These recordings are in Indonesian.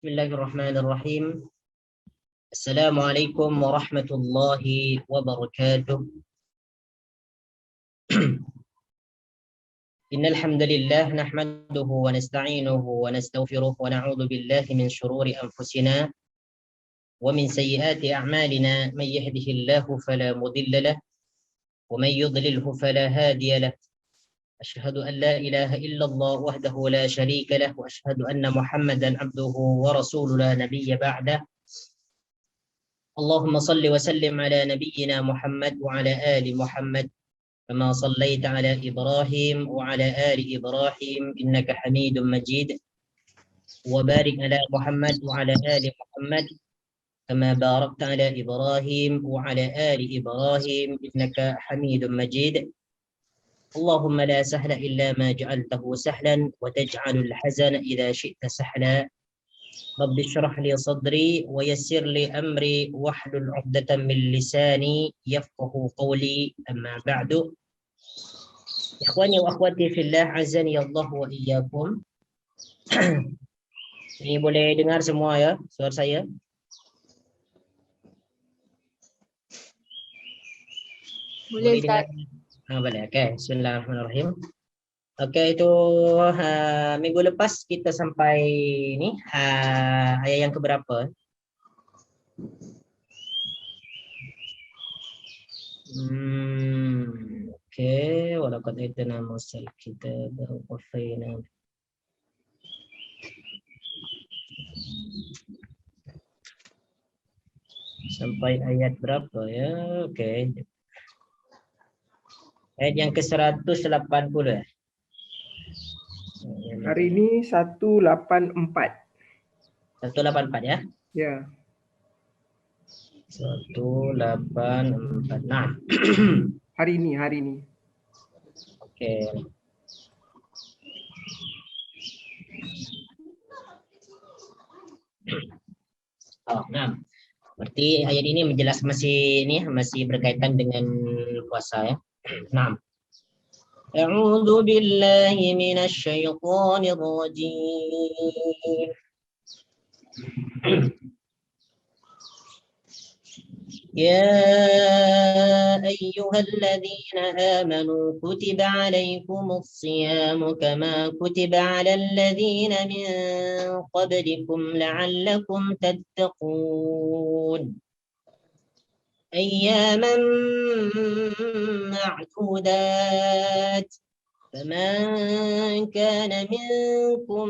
Bismillahirrahmanirrahim. Assalamualaikum warahmatullahi wabarakatuh. Innal hamdalillah nahmaduhu wa nasta'inuhu wa nastaghfiruh wa na'udzu billahi min shururi anfusina wa min sayyiati a'malina may yahdihillahu fala mudilla lahu wa may yudlilhu fala hadiya lahu. Asyhadu an la ilaha illallah wahdahu la syarika lahu wa asyhadu anna Muhammadan abduhu wa rasuluhu la nabiyya ba'dah. Allahumma salli wa sallim ala nabiyyina Muhammad wa ala ali Muhammad kama sallaita ala Ibrahim wa ala ali Ibrahim innaka Hamidum Majid wa barik ala Muhammad wa ala ali Muhammad kama barakta ala Ibrahim wa ala ali Ibrahim innaka Hamidum Majid. Allahumma la sahla illa ma ja'altahu sahlan wa taj'alul hazana idza syi'ta sahla. Rabbi syrah li sadri wa yassir li amri wahlul 'uqdatam min lisani yafqahu qawli, amma ba'du. Ikhwani wa akhwati fillah, azani Allah wa iyyakum. Ini boleh dengar semua ya suara saya? Boleh dengar? Boleh. Okey, bismillahirrahmanirrahim. Okey, itu minggu lepas kita sampai ni ayat yang keberapa? Okey, walaqad atana Musal kitab wa qaffayna. Sampai ayat berapa ya? Okey. Ayat yang ke-180. Hari ini 184. 184 ya? Ya. 184. Nah. Hari ini. Okey. Nah. Berarti ayat ini menjelaskan masih berkaitan dengan puasa ya. Nah. A'udzu billahi minasy syaithanir rajim. يا أيها الذين آمنوا كتب عليكم الصيام كما كتب على الذين من قبلكم لعلكم تتقون أياما معدودات فمن كان منكم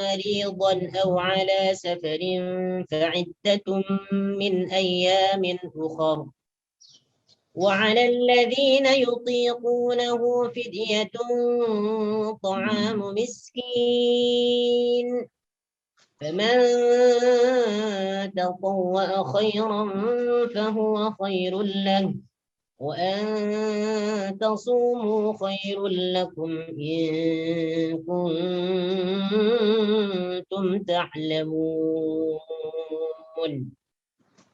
مريضا أو على سفر فعدة من أيام أخر وعلى الذين يطيقونه فدية طعام مسكين فمن تطوع خيرا فهو خير له وأن تصوموا خير لكم إن كنتم تعلمون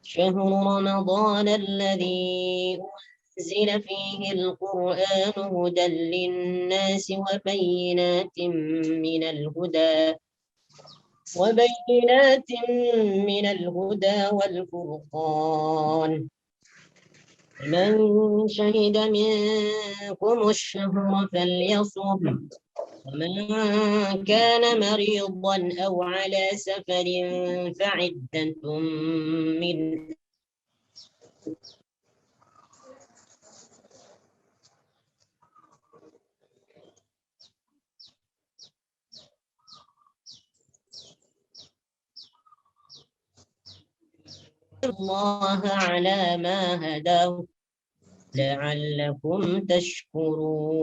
شهر رمضان الذي أنزل فيه القرآن هدى للناس وبينات من الهدى والفرقان من شهد منكم الشهر فليصم ومن كان مريضا أو على سفر فعدة من الله على ما هداه لعلكم تشكرون.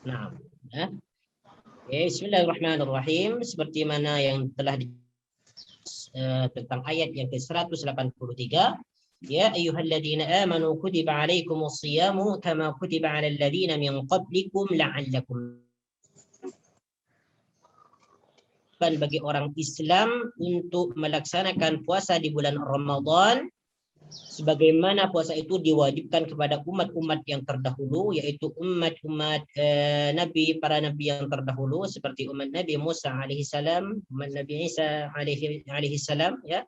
Nah, Bismillahirrahmanirrahim. Seperti mana yang telah tentang ayat yang ke-183, ya ayyuhalladzina amanu kutiba alaikumus shiyamu kama kutiba alal ladzina min qablikum la'allakum. Bagi orang Islam untuk melaksanakan puasa di bulan Ramadan sebagaimana puasa itu diwajibkan kepada umat-umat yang terdahulu, yaitu umat-umat para nabi yang terdahulu, seperti umat Nabi Musa alaihissalam, umat Nabi Isa alaihissalam, ya,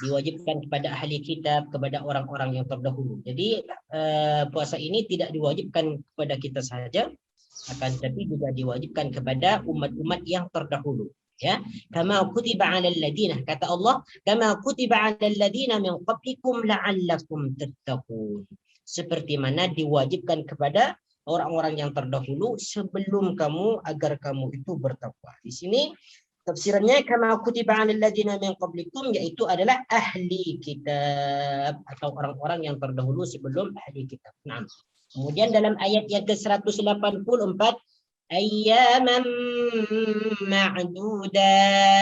diwajibkan kepada ahli kitab, kepada orang-orang yang terdahulu. Jadi puasa ini tidak diwajibkan kepada kita saja, akan tetapi juga diwajibkan kepada umat-umat yang terdahulu. Ya, kama kutiba 'alal ladina, kata Allah, kama kutiba 'alal ladina min qablikum la'allakum tattaqun. Seperti mana diwajibkan kepada orang-orang yang terdahulu sebelum kamu, agar kamu itu bertakwa. Di sini tafsirannya kama kutiba 'alal ladina min qablikum, yaitu adalah ahli kitab atau orang-orang yang terdahulu sebelum ahli kitab. Nah, kemudian dalam ayat yang ke-184, ayyaman ma'dudat.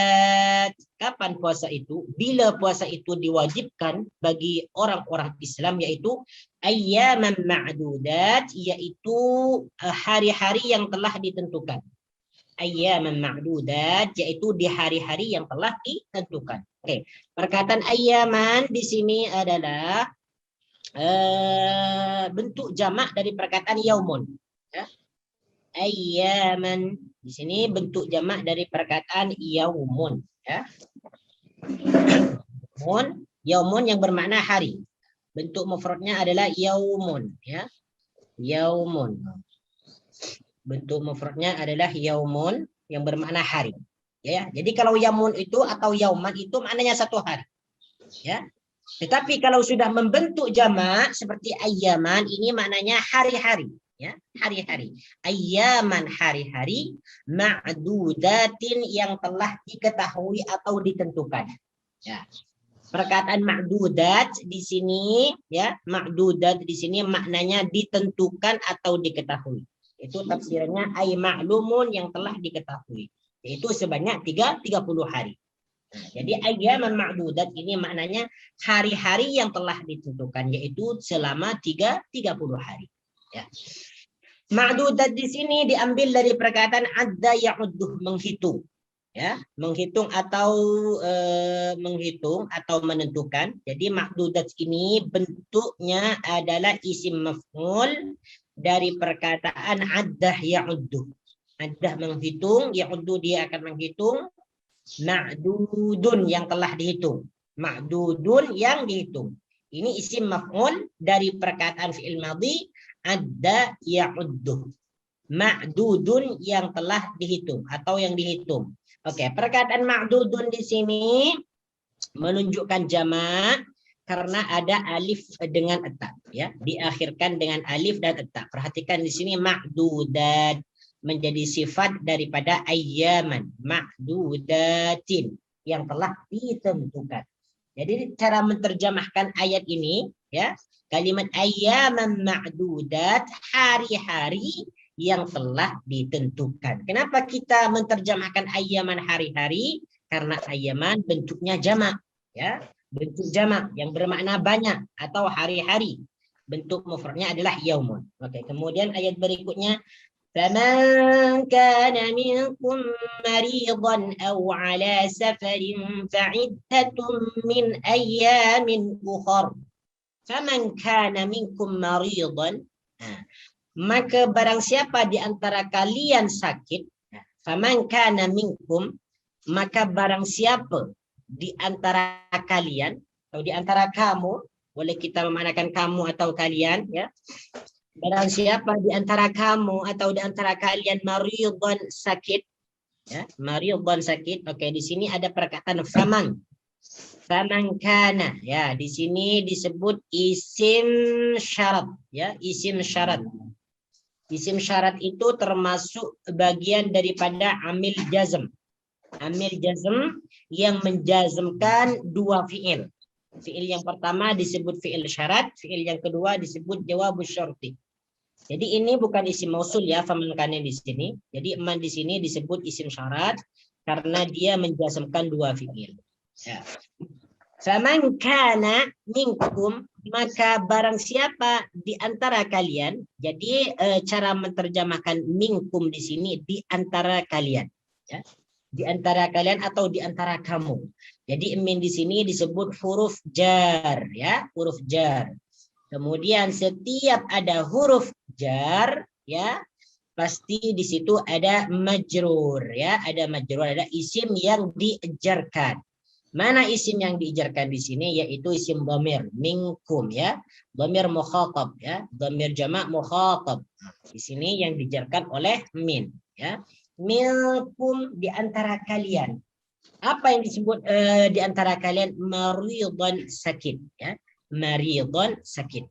Kapan puasa itu? Bila puasa itu diwajibkan bagi orang-orang Islam, yaitu ayyaman ma'dudat, yaitu hari-hari yang telah ditentukan. Ayyaman ma'dudat, yaitu di hari-hari yang telah ditentukan. Oke, perkataan ayyaman di sini adalah bentuk jamak dari perkataan yaumun. Ya. Ayyaman di sini bentuk jamak dari perkataan yaumun, ya. Yaumun yang bermakna hari. Bentuk mufradnya adalah yaumun, ya. Yaumun. Bentuk mufradnya adalah yaumun yang bermakna hari. Ya, jadi kalau yaumun itu atau yauman itu maknanya satu hari. Ya. Tetapi kalau sudah membentuk jamak seperti ayyaman, ini maknanya hari-hari. Ya, hari-hari. Ayyaman, hari-hari, ma'dudatin yang telah diketahui atau ditentukan. Ya. Perkataan ma'dudat di sini, ya, ma'dudat di sini maknanya ditentukan atau diketahui. Itu tafsirannya ay ma'lumun, yang telah diketahui. Yaitu sebanyak 30 hari. Nah, jadi ayyaman ma'dudat ini maknanya hari-hari yang telah ditentukan, yaitu selama 30 hari. Ya. Ma'dudat di sini diambil dari perkataan adda ya'udduh, menghitung. Ya, menghitung atau menentukan. Jadi ma'dudat ini bentuknya adalah isim maf'ul dari perkataan addah ya'udduh. Addah menghitung, ya'udduh dia akan menghitung. Ma'dudun yang telah dihitung. Ma'dudun yang dihitung. Ini isim maf'ul dari perkataan fi'il madhi adda ya'udduh. Ma'dudun yang telah dihitung atau yang dihitung. Oke, perkataan ma'dudun di sini menunjukkan jamak karena ada alif dengan eta, ya, diakhirkan dengan alif dan eta. Perhatikan di sini ma'dudat menjadi sifat daripada ayyaman, ma'dudatin yang telah ditentukan. Jadi cara menerjemahkan ayat ini, ya, kalimat ayyaman ma'dudat, hari-hari yang telah ditentukan. Kenapa kita menerjemahkan ayyaman hari-hari? Karena ayyaman bentuknya jamak, ya, bentuk jamak yang bermakna banyak atau hari-hari. Bentuk mufradnya adalah yaumun. Oke, kemudian ayat berikutnya, فَمَنْ كَانَ مِنْكُمْ مَرِيضًا أَوْ عَلَى سَفَرٍ فَعِدَّةٌ مِنْ أَيَّامٍ أُخَرَ. فَمَنْ كَانَ مِنْكُمْ مَرِيضًا, maka barang siapa di antara kalian sakit, faman kana minkum, maka barang siapa di antara kalian atau di antara kamu, boleh kita memaknakan kamu atau kalian, ya. Barang siapa di antara kamu atau di antara kalian maridun, sakit, ya, maridun, sakit. Oke, di sini ada perkataan faman. Faman kana, ya, di sini disebut isim syarat, ya, isim syarat. Isim syarat itu termasuk bagian daripada amil jazm. Amil jazm yang menjazmkan dua fi'il. Fi'il yang pertama disebut fi'il syarat, fi'il yang kedua disebut jawabus syarti. Jadi ini bukan isim mausul, ya, faman kana di sini. Jadi man di sini disebut isim syarat karena dia menjazmkan dua fi'il. Ya. Faman kana minkum, maka barang siapa di antara kalian. Jadi cara menerjemahkan minkum di sini di antara kalian, ya. Di antara kalian atau di antara kamu. Jadi min di sini disebut huruf jar, ya, huruf jar. Kemudian setiap ada huruf jar, ya, pasti di situ ada majrur, ya, ada majrur, ada isim yang dijarkan. Mana isim yang dijarkan di sini? Yaitu isim dhamir, minkum, ya, dhamir mukhatab, ya, dhamir jamak mukhatab. Di sini yang dijarkan oleh min, ya, minkum, di antara kalian. Apa yang disebut di antara kalian? Maridhan sakit, ya, maridhan sakit,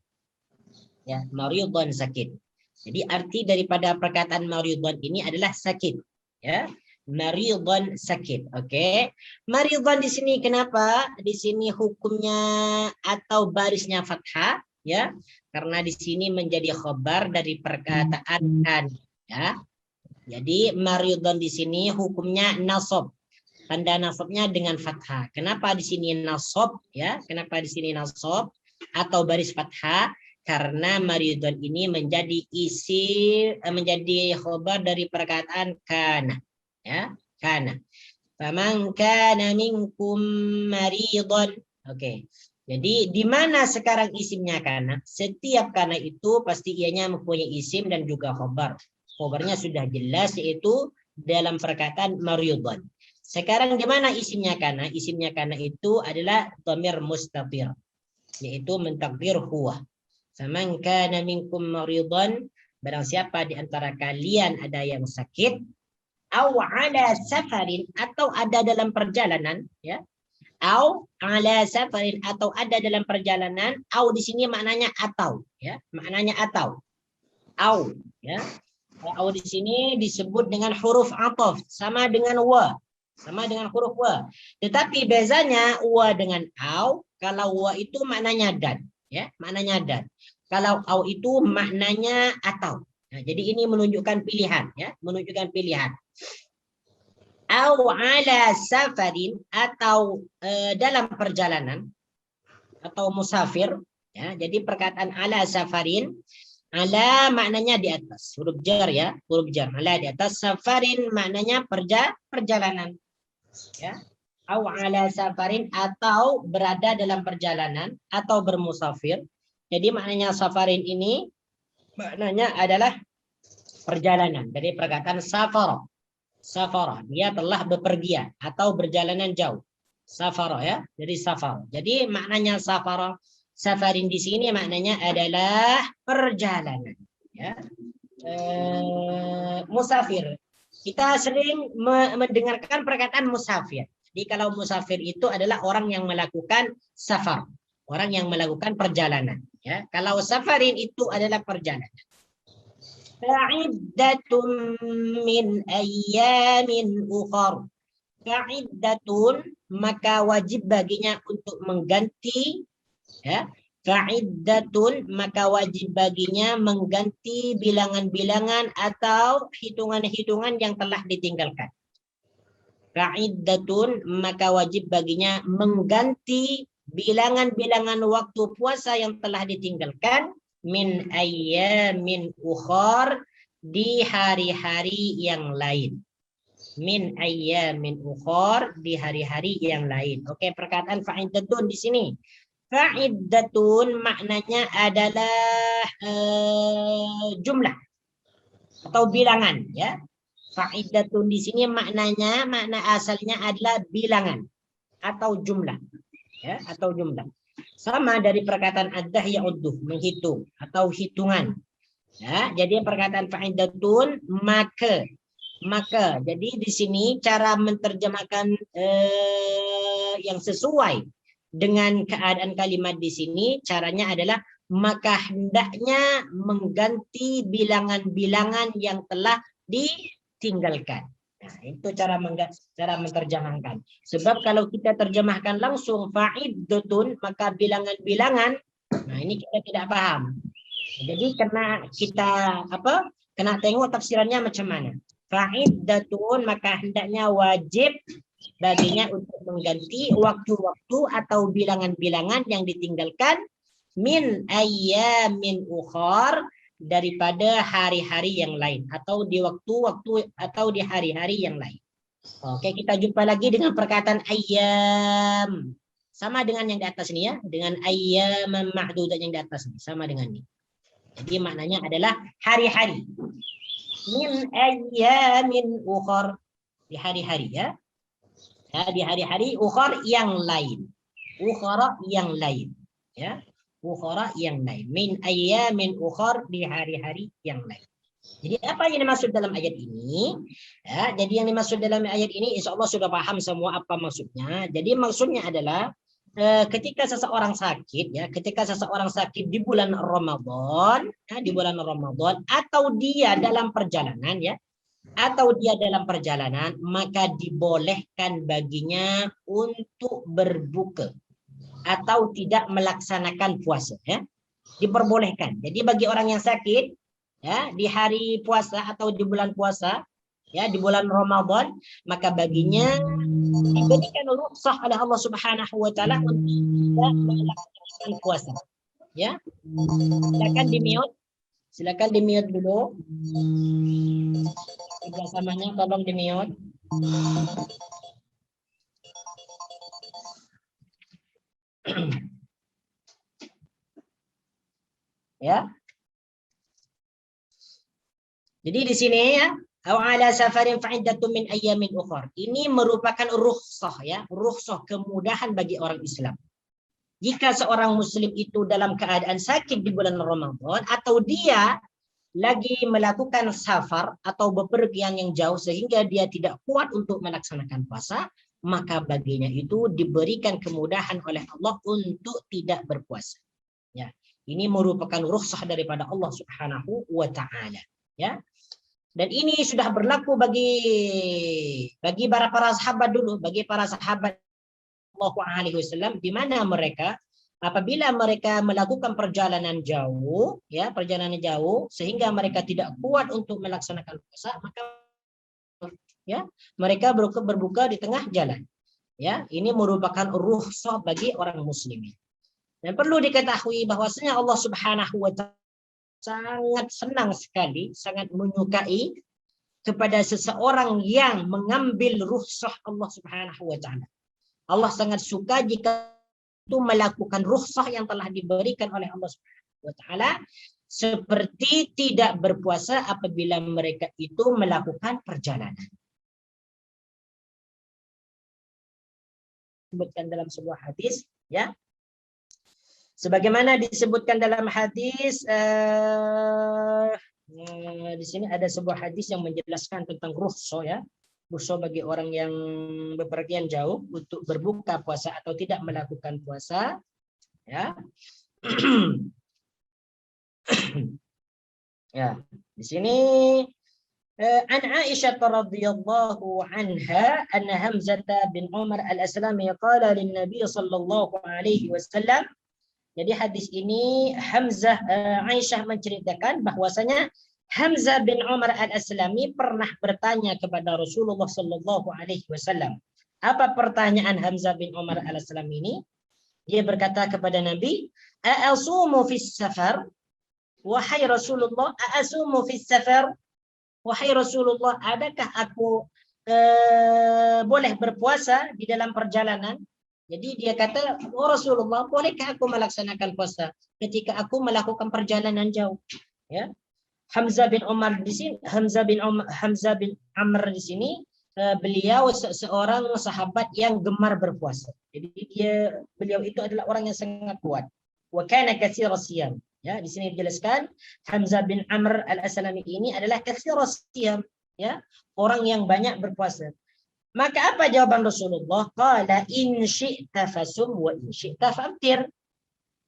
ya, maridhan sakit. Jadi arti daripada perkataan maridhan ini adalah sakit, ya, maridhan sakit. Oke. Maridhan di sini kenapa? Di sini hukumnya atau barisnya fathah, ya. Karena di sini menjadi khabar dari perkataan kan, ya. Jadi maridhan di sini hukumnya nasab. Tanda nasabnya dengan fathah. Kenapa di sini nasab, ya? Kenapa di sini nasab atau baris fathah? Karena maridhan ini menjadi menjadi khabar dari perkataan kana, ya, kana. Faman kana minkum maridhan. Oke. Jadi di mana sekarang isimnya kana? Setiap kana itu pasti ianya mempunyai isim dan juga khabar. Khabarnya sudah jelas, yaitu dalam perkataan maridhan. Sekarang di mana isimnya kana? Isimnya kana itu adalah dhamir mustatir, yaitu mentakdir huwa. Faman kana minkum maridhan, barang siapa di antara kalian ada yang sakit, au ala safarin, atau ada dalam perjalanan, ya. Au ala safarin, atau ada dalam perjalanan. Au di sini maknanya atau, ya. Maknanya atau. Au, ya. Au di sini disebut dengan huruf ataf, sama dengan wa. Sama dengan huruf wa. Tetapi bezanya wa dengan au, kalau wa itu maknanya dan, ya, maknanya dan. Kalau au itu maknanya atau. Nah, jadi ini menunjukkan pilihan, ya, menunjukkan pilihan. Au ala safarin, atau dalam perjalanan, atau musafir, ya. Jadi perkataan ala safarin, ala maknanya di atas, huruf jar, ya, huruf jar, ala di atas, safarin maknanya perjalanan, ya. Au ala safarin, atau berada dalam perjalanan atau bermusafir. Jadi maknanya safarin ini maknanya adalah perjalanan, dari perkataan safara. Safara, dia telah bepergian atau berjalanan jauh. Safara, ya, jadi safar. Jadi maknanya safara, safarin di sini maknanya adalah perjalanan, ya. Musafir. Kita sering mendengarkan perkataan musafir. Jadi kalau musafir itu adalah orang yang melakukan safar, orang yang melakukan perjalanan, ya. Kalau safarin itu adalah perjalanan. Fa'iddatun min ayyamin ukhar. Fa'iddatun, maka wajib baginya untuk mengganti, ya. Fa'iddatun, maka wajib baginya mengganti bilangan-bilangan atau hitungan-hitungan yang telah ditinggalkan. Fa'iddatun, maka wajib baginya mengganti bilangan-bilangan waktu puasa yang telah ditinggalkan, min ayyamin ukhar, di hari-hari yang lain. Min ayyamin ukhar, di hari-hari yang lain. Oke, perkataan fa'iddatun di sini. Fa'iddatun maknanya adalah jumlah atau bilangan, ya. Fa'iddatun di sini maknanya, makna asalnya adalah bilangan atau jumlah, ya, atau jumlah. Sama dari perkataan addah ya'udduh, menghitung atau hitungan. Ya, jadi perkataan fa'iddatun maka. Jadi di sini cara menerjemahkan yang sesuai dengan keadaan kalimat di sini, caranya adalah maka hendaknya mengganti bilangan-bilangan yang telah ditinggalkan. Nah, itu cara menerjemahkan. Sebab kalau kita terjemahkan langsung fa'iddatun, maka bilangan-bilangan, nah ini kita tidak paham. Jadi kena kita kena tengok tafsirannya macam mana. Fa'iddatun, maka hendaknya wajib baginya untuk mengganti waktu-waktu atau bilangan-bilangan yang ditinggalkan, min ayyamin ukhar, daripada hari-hari yang lain, atau di waktu-waktu atau di hari-hari yang lain. Oke, kita jumpa lagi dengan perkataan ayyam. Sama dengan yang di atas ini ya, dengan ayyam ma'dudat yang di atas ini, sama dengan ini. Jadi maknanya adalah hari-hari. Min ayyamin ukhar, di hari-hari ya. Ya, di hari-hari ukhar yang lain. Ukhara yang lain, ya. Ukhara yang lain. Min ayyamin ukhar, di hari-hari yang lain. Jadi apa yang dimaksud dalam ayat ini? Ya, jadi yang dimaksud dalam ayat ini insya Allah sudah paham semua apa maksudnya. Jadi maksudnya adalah ketika seseorang sakit, ya, ketika seseorang sakit di bulan Ramadan, ya, di bulan Ramadan, atau dia dalam perjalanan, ya, atau dia dalam perjalanan, maka dibolehkan baginya untuk berbuka atau tidak melaksanakan puasa, ya, diperbolehkan. Jadi bagi orang yang sakit, ya, di hari puasa atau di bulan puasa, ya, di bulan Ramadan, maka baginya diberikan rukhsah oleh Allah Subhanahu wa taala untuk tidak melaksanakan puasa, ya. Silakan di-mute dulu. Kerjasamanya tolong di-mute. Ya. Jadi di sini ya, aw ala safarin fa'iddatun min ayyamin ukhar. Ini merupakan rukhsah, ya, rukhsah kemudahan bagi orang Islam. Jika seorang muslim itu dalam keadaan sakit di bulan Ramadan atau dia lagi melakukan safar atau bepergian yang jauh sehingga dia tidak kuat untuk melaksanakan puasa, maka baginya itu diberikan kemudahan oleh Allah untuk tidak berpuasa. Ya, ini merupakan rukhsah daripada Allah Subhanahu wa taala, ya. Dan ini sudah berlaku bagi para sahabat dulu, bagi para sahabat Sallallahu Alaihi Wasallam, di mana mereka apabila mereka melakukan perjalanan jauh, ya, perjalanan jauh sehingga mereka tidak kuat untuk melaksanakan puasa, maka ya mereka berbuka di tengah jalan. Ya, ini merupakan rukhsah bagi orang muslimin. Dan perlu diketahui bahwasanya Allah Subhanahu wa taala sangat senang sekali, sangat menyukai kepada seseorang yang mengambil rukhsah Allah Subhanahu wa taala. Allah sangat suka jika itu melakukan rukhsah yang telah diberikan oleh Allah Subhanahu wa taala, seperti tidak berpuasa apabila mereka itu melakukan perjalanan. Disebutkan dalam sebuah hadis, ya. Sebagaimana disebutkan dalam hadis, di sini ada sebuah hadis yang menjelaskan tentang rukhsah, ya, rukhsah bagi orang yang bepergian jauh untuk berbuka puasa atau tidak melakukan puasa, ya. Ya, di sini an Aisyah radhiyallahu anha anna Hamzah bin Umar al-Aslami qala lin Nabi sallallahu alaihi wasallam. Jadi hadis ini Aisyah menceritakan bahwasanya Hamzah bin Umar al-Aslami pernah bertanya kepada Rasulullah sallallahu alaihi wasallam. Apa pertanyaan Hamzah bin Umar al-Aslami ini? Dia berkata kepada Nabi, "A'asumu fis safar?" Wahai Rasulullah, "A'asumu fis safar?" Wahai Rasulullah, adakah aku boleh berpuasa di dalam perjalanan? Jadi dia kata, "Oh Rasulullah, bolehkah aku melaksanakan puasa ketika aku melakukan perjalanan jauh?" Ya. Hamzah bin Amr di sini beliau seorang sahabat yang gemar berpuasa. Jadi beliau itu adalah orang yang sangat kuat. Wa kana katsira siyam. Ya, di sini dijelaskan Hamzah bin Amr al-Aslami ini adalah katsira siyam, ya, orang yang banyak berpuasa. Maka apa jawaban Rasulullah? Qala in syi'ta fasum wa in syi'ta faftir.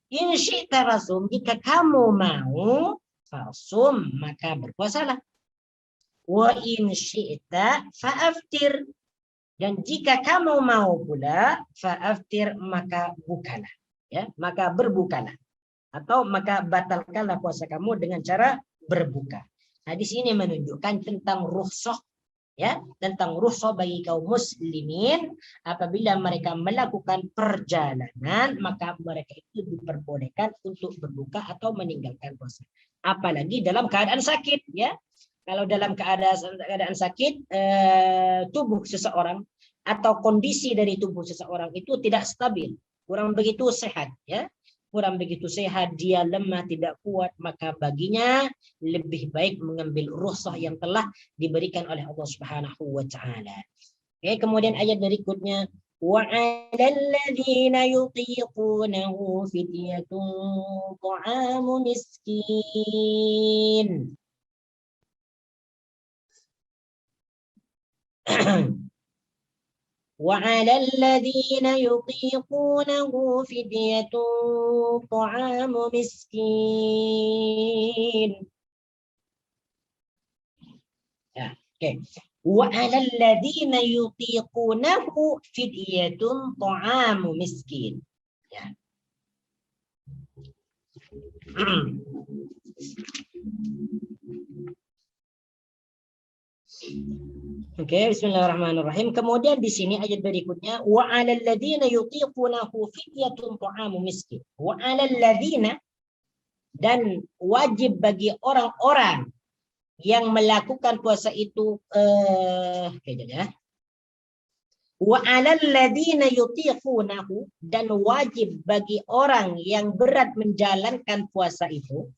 In syi'ta fasum, jika kamu mau fasum maka berpuasalah. Wa in syi'ta faftir, dan jika kamu mau pula faftir maka bukalah, ya, maka berbukalah atau maka batalkanlah puasa kamu dengan cara berbuka. Nah, di sini menunjukkan tentang rukhsah, ya, tentang rukhsah bagi kaum muslimin apabila mereka melakukan perjalanan, maka mereka itu diperbolehkan untuk berbuka atau meninggalkan puasa. Apalagi dalam keadaan sakit, ya. Kalau dalam keadaan sakit, tubuh seseorang atau kondisi dari tubuh seseorang itu tidak stabil, kurang begitu sehat, ya, kurang begitu sehat, dia lemah, tidak kuat, maka baginya lebih baik mengambil rukhsah yang telah diberikan oleh Allah Subhanahu wa taala. Oke, kemudian ayat berikutnya, wa 'alal ladzina yutiqunahu fidyatun ta'amu miskin. وعلى الذين يطيقونه فدية طعام مسكين. Okay. وعلى الذين يطيقونه فدية طعام مسكين. Ya. Oke, bismillahirrahmanirrahim. Kemudian di sini ayat berikutnya, wa 'alal ladzina yutiqunahu fidyatun ta'amu miskin. Wa 'alal ladzina, dan wajib bagi orang-orang yang melakukan puasa itu wa 'alal ladzina yutiqunahu, dan wajib bagi orang yang berat menjalankan puasa itu.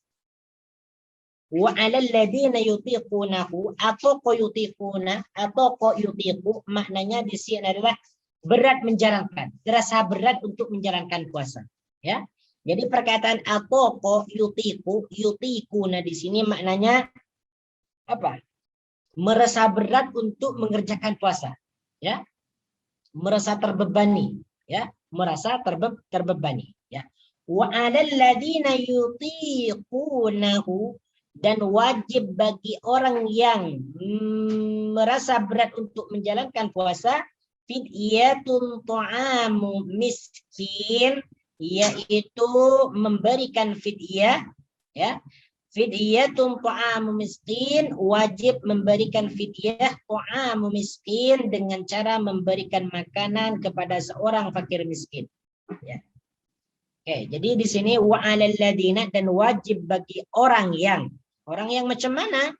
Wa 'alal ladzina yutiqunahu, atau yutiquna atau yutiqu, maknanya di sini adalah berat menjalankan, terasa berat untuk menjalankan puasa, ya. Jadi perkataan atau yutiqu, yutiquna di sini maknanya apa? Merasa berat untuk mengerjakan puasa, ya. Merasa terbebani, ya, merasa terbebani, ya. Wa 'alal ladzina yutiqunahu, dan wajib bagi orang yang merasa berat untuk menjalankan puasa, fidyatun ta'amu miskin, yaitu memberikan fidyah, ya. Fidyatun ta'amu miskin, wajib memberikan fidyah ta'amu miskin dengan cara memberikan makanan kepada seorang fakir miskin, ya. Oke, jadi di sini wa 'alal ladzina, dan wajib bagi orang yang macam mana?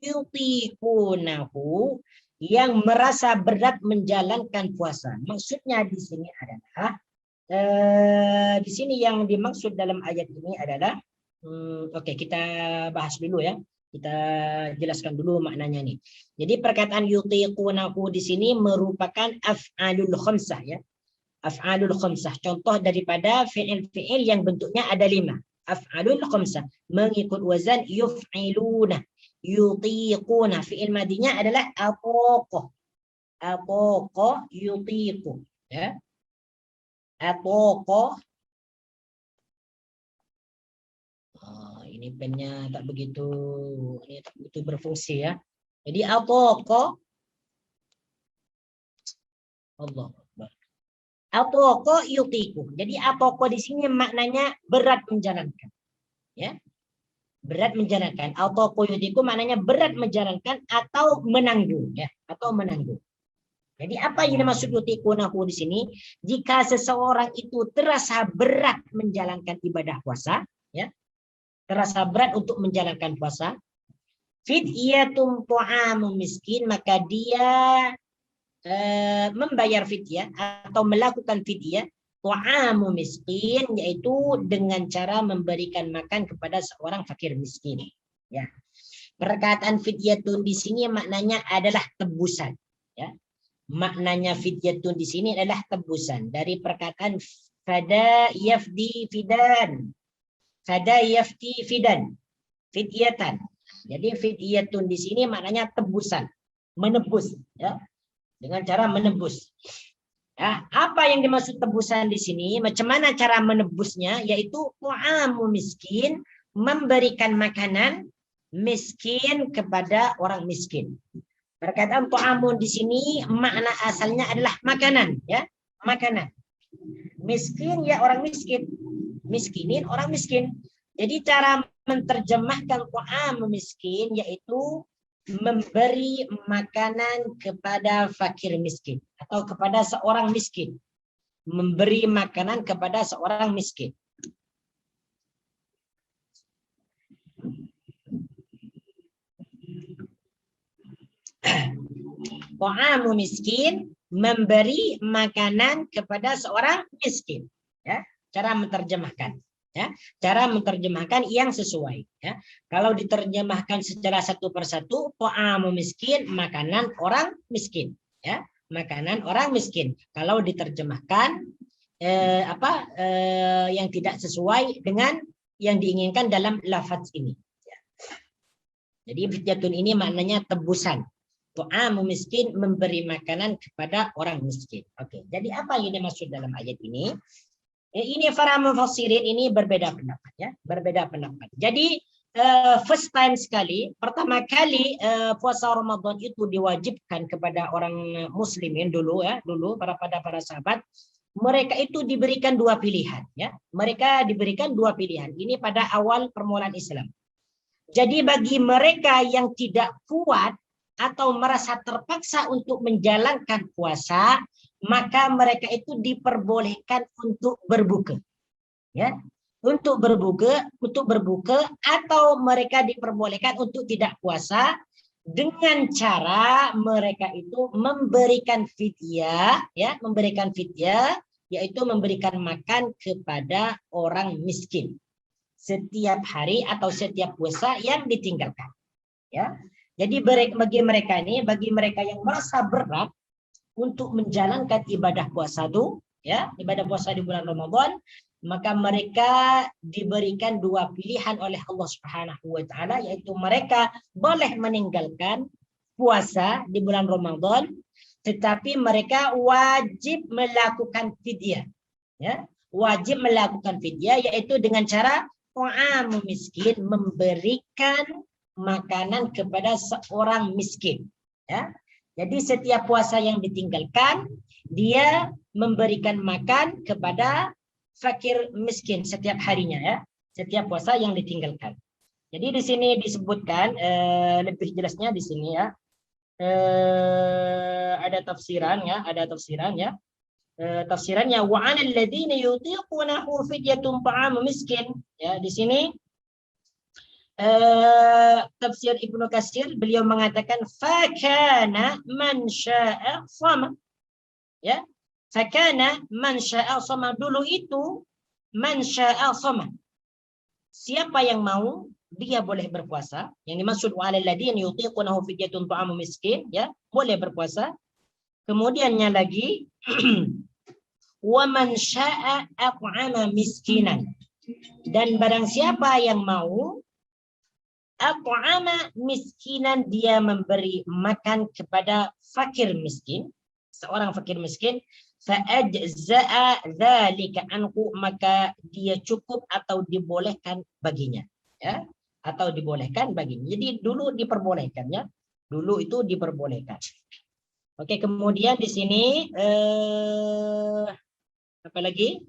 Yutiqunahu, yang merasa berat menjalankan puasa. Maksudnya di sini adalah di sini yang dimaksud dalam ayat ini adalah oke, kita bahas dulu, ya. Kita jelaskan dulu maknanya nih. Jadi perkataan yutiqunahu di sini merupakan af'alul khamsah, ya. Af'alul khamsah, contoh daripada fi'il-fi'il yang bentuknya ada 5. Af'alul khamsah mengikut wazan yuf'iluna, yutiquna. Fi'il madinya adalah atoqo, yutiqu, ya. Atoqo. Ini pennya tak begitu berfungsi, ya. Jadi atoqo, Allah. Atoko yutiku. Jadi atoko di sini maknanya berat menjalankan, ya. Berat menjalankan. Atoko yutiku maknanya berat menjalankan atau menanggung, ya, atau menanggung. Jadi apa yang dimaksud yutikunahu di sini? Jika seseorang itu terasa berat menjalankan ibadah puasa, ya, terasa berat untuk menjalankan puasa, fidyatun ta'amu miskin, maka dia membayar fidyah atau melakukan fidyah ta'amu miskin, yaitu dengan cara memberikan makan kepada seorang fakir miskin, ya. Perkataan fidyatun di sini maknanya adalah tebusan, ya. Maknanya fidyatun di sini adalah tebusan dari perkataan fada yafdi fidan. Fada yafdi fidan, fidyatan. Jadi fidyatun di sini maknanya tebusan, menebus, ya. Dengan cara menebus. Ya, apa yang dimaksud tebusan di sini? Macam mana cara menebusnya? Yaitu ta'amu miskin, memberikan makanan miskin kepada orang miskin. Perkataan ta'amu di sini makna asalnya adalah makanan, ya, makanan. Miskin, ya, orang miskin. Miskinin, orang miskin. Jadi cara menerjemahkan ta'amu miskin yaitu memberi makanan kepada fakir miskin atau kepada seorang miskin. Memberi makanan kepada seorang miskin. Ta'amu miskin, memberi makanan kepada seorang miskin. Ya, cara menerjemahkan. Ya, cara menerjemahkan yang sesuai. Ya, kalau diterjemahkan secara satu persatu, ta'amu miskin, makanan orang miskin. Ya, makanan orang miskin. Kalau diterjemahkan yang tidak sesuai dengan yang diinginkan dalam lafaz ini. Ya. Jadi fidyatun ini maknanya tebusan. Ta'amu miskin, memberi makanan kepada orang miskin. Oke, jadi apa yang dimaksud dalam ayat ini? Ini para mufassirin ini berbeda pendapat, ya, berbeda pendapat. Jadi first time sekali, pertama kali puasa Ramadan itu diwajibkan kepada orang muslimin dulu, ya, dulu para sahabat, mereka itu diberikan dua pilihan, ya. Mereka diberikan dua pilihan. Ini pada awal permulaan Islam. Jadi bagi mereka yang tidak kuat atau merasa terpaksa untuk menjalankan puasa, maka mereka itu diperbolehkan untuk berbuka. Ya, untuk berbuka atau mereka diperbolehkan untuk tidak puasa dengan cara mereka itu memberikan fidyah, ya, memberikan fidyah, yaitu memberikan makan kepada orang miskin setiap hari atau setiap puasa yang ditinggalkan. Ya. Jadi bagi mereka yang merasa berat untuk menjalankan ibadah puasa itu, ya, ibadah puasa di bulan Ramadan, maka mereka diberikan dua pilihan oleh Allah Subhanahu wa taala, yaitu mereka boleh meninggalkan puasa di bulan Ramadan, tetapi mereka wajib melakukan fidyah. Ya, wajib melakukan fidyah, yaitu dengan cara ta'amu miskin, memberikan makanan kepada seorang miskin. Ya. Jadi setiap puasa yang ditinggalkan, dia memberikan makan kepada fakir miskin setiap harinya, ya. Setiap puasa yang ditinggalkan. Jadi di sini disebutkan lebih jelasnya di sini, ya. Ada tafsiran, ya, tafsirannya wa 'alal ladzina yutiqunahu fidyatun ta'amu miskin. Ya, di sini tafsir Ibnu Katsir, beliau mengatakan fakana man syaa shama. Ya, fakana man syaa shama, dulu itu man syaa shama, siapa yang mau dia boleh berpuasa. Yang dimaksud walal ladzina yutiqunahu fidyatun ta'amu miskin, ya, boleh berpuasa. Kemudiannya lagi wa man syaa at'ama miskinan, dan barang siapa yang mau at'ama miskinan, dia memberi makan kepada fakir miskin, seorang fakir miskin, fa'ajza'a dzalika anhu, maka dia cukup atau dibolehkan baginya, ya, atau dibolehkan baginya. Jadi dulu diperbolehkan, ya, dulu itu diperbolehkan. Oke, kemudian di sini apa lagi?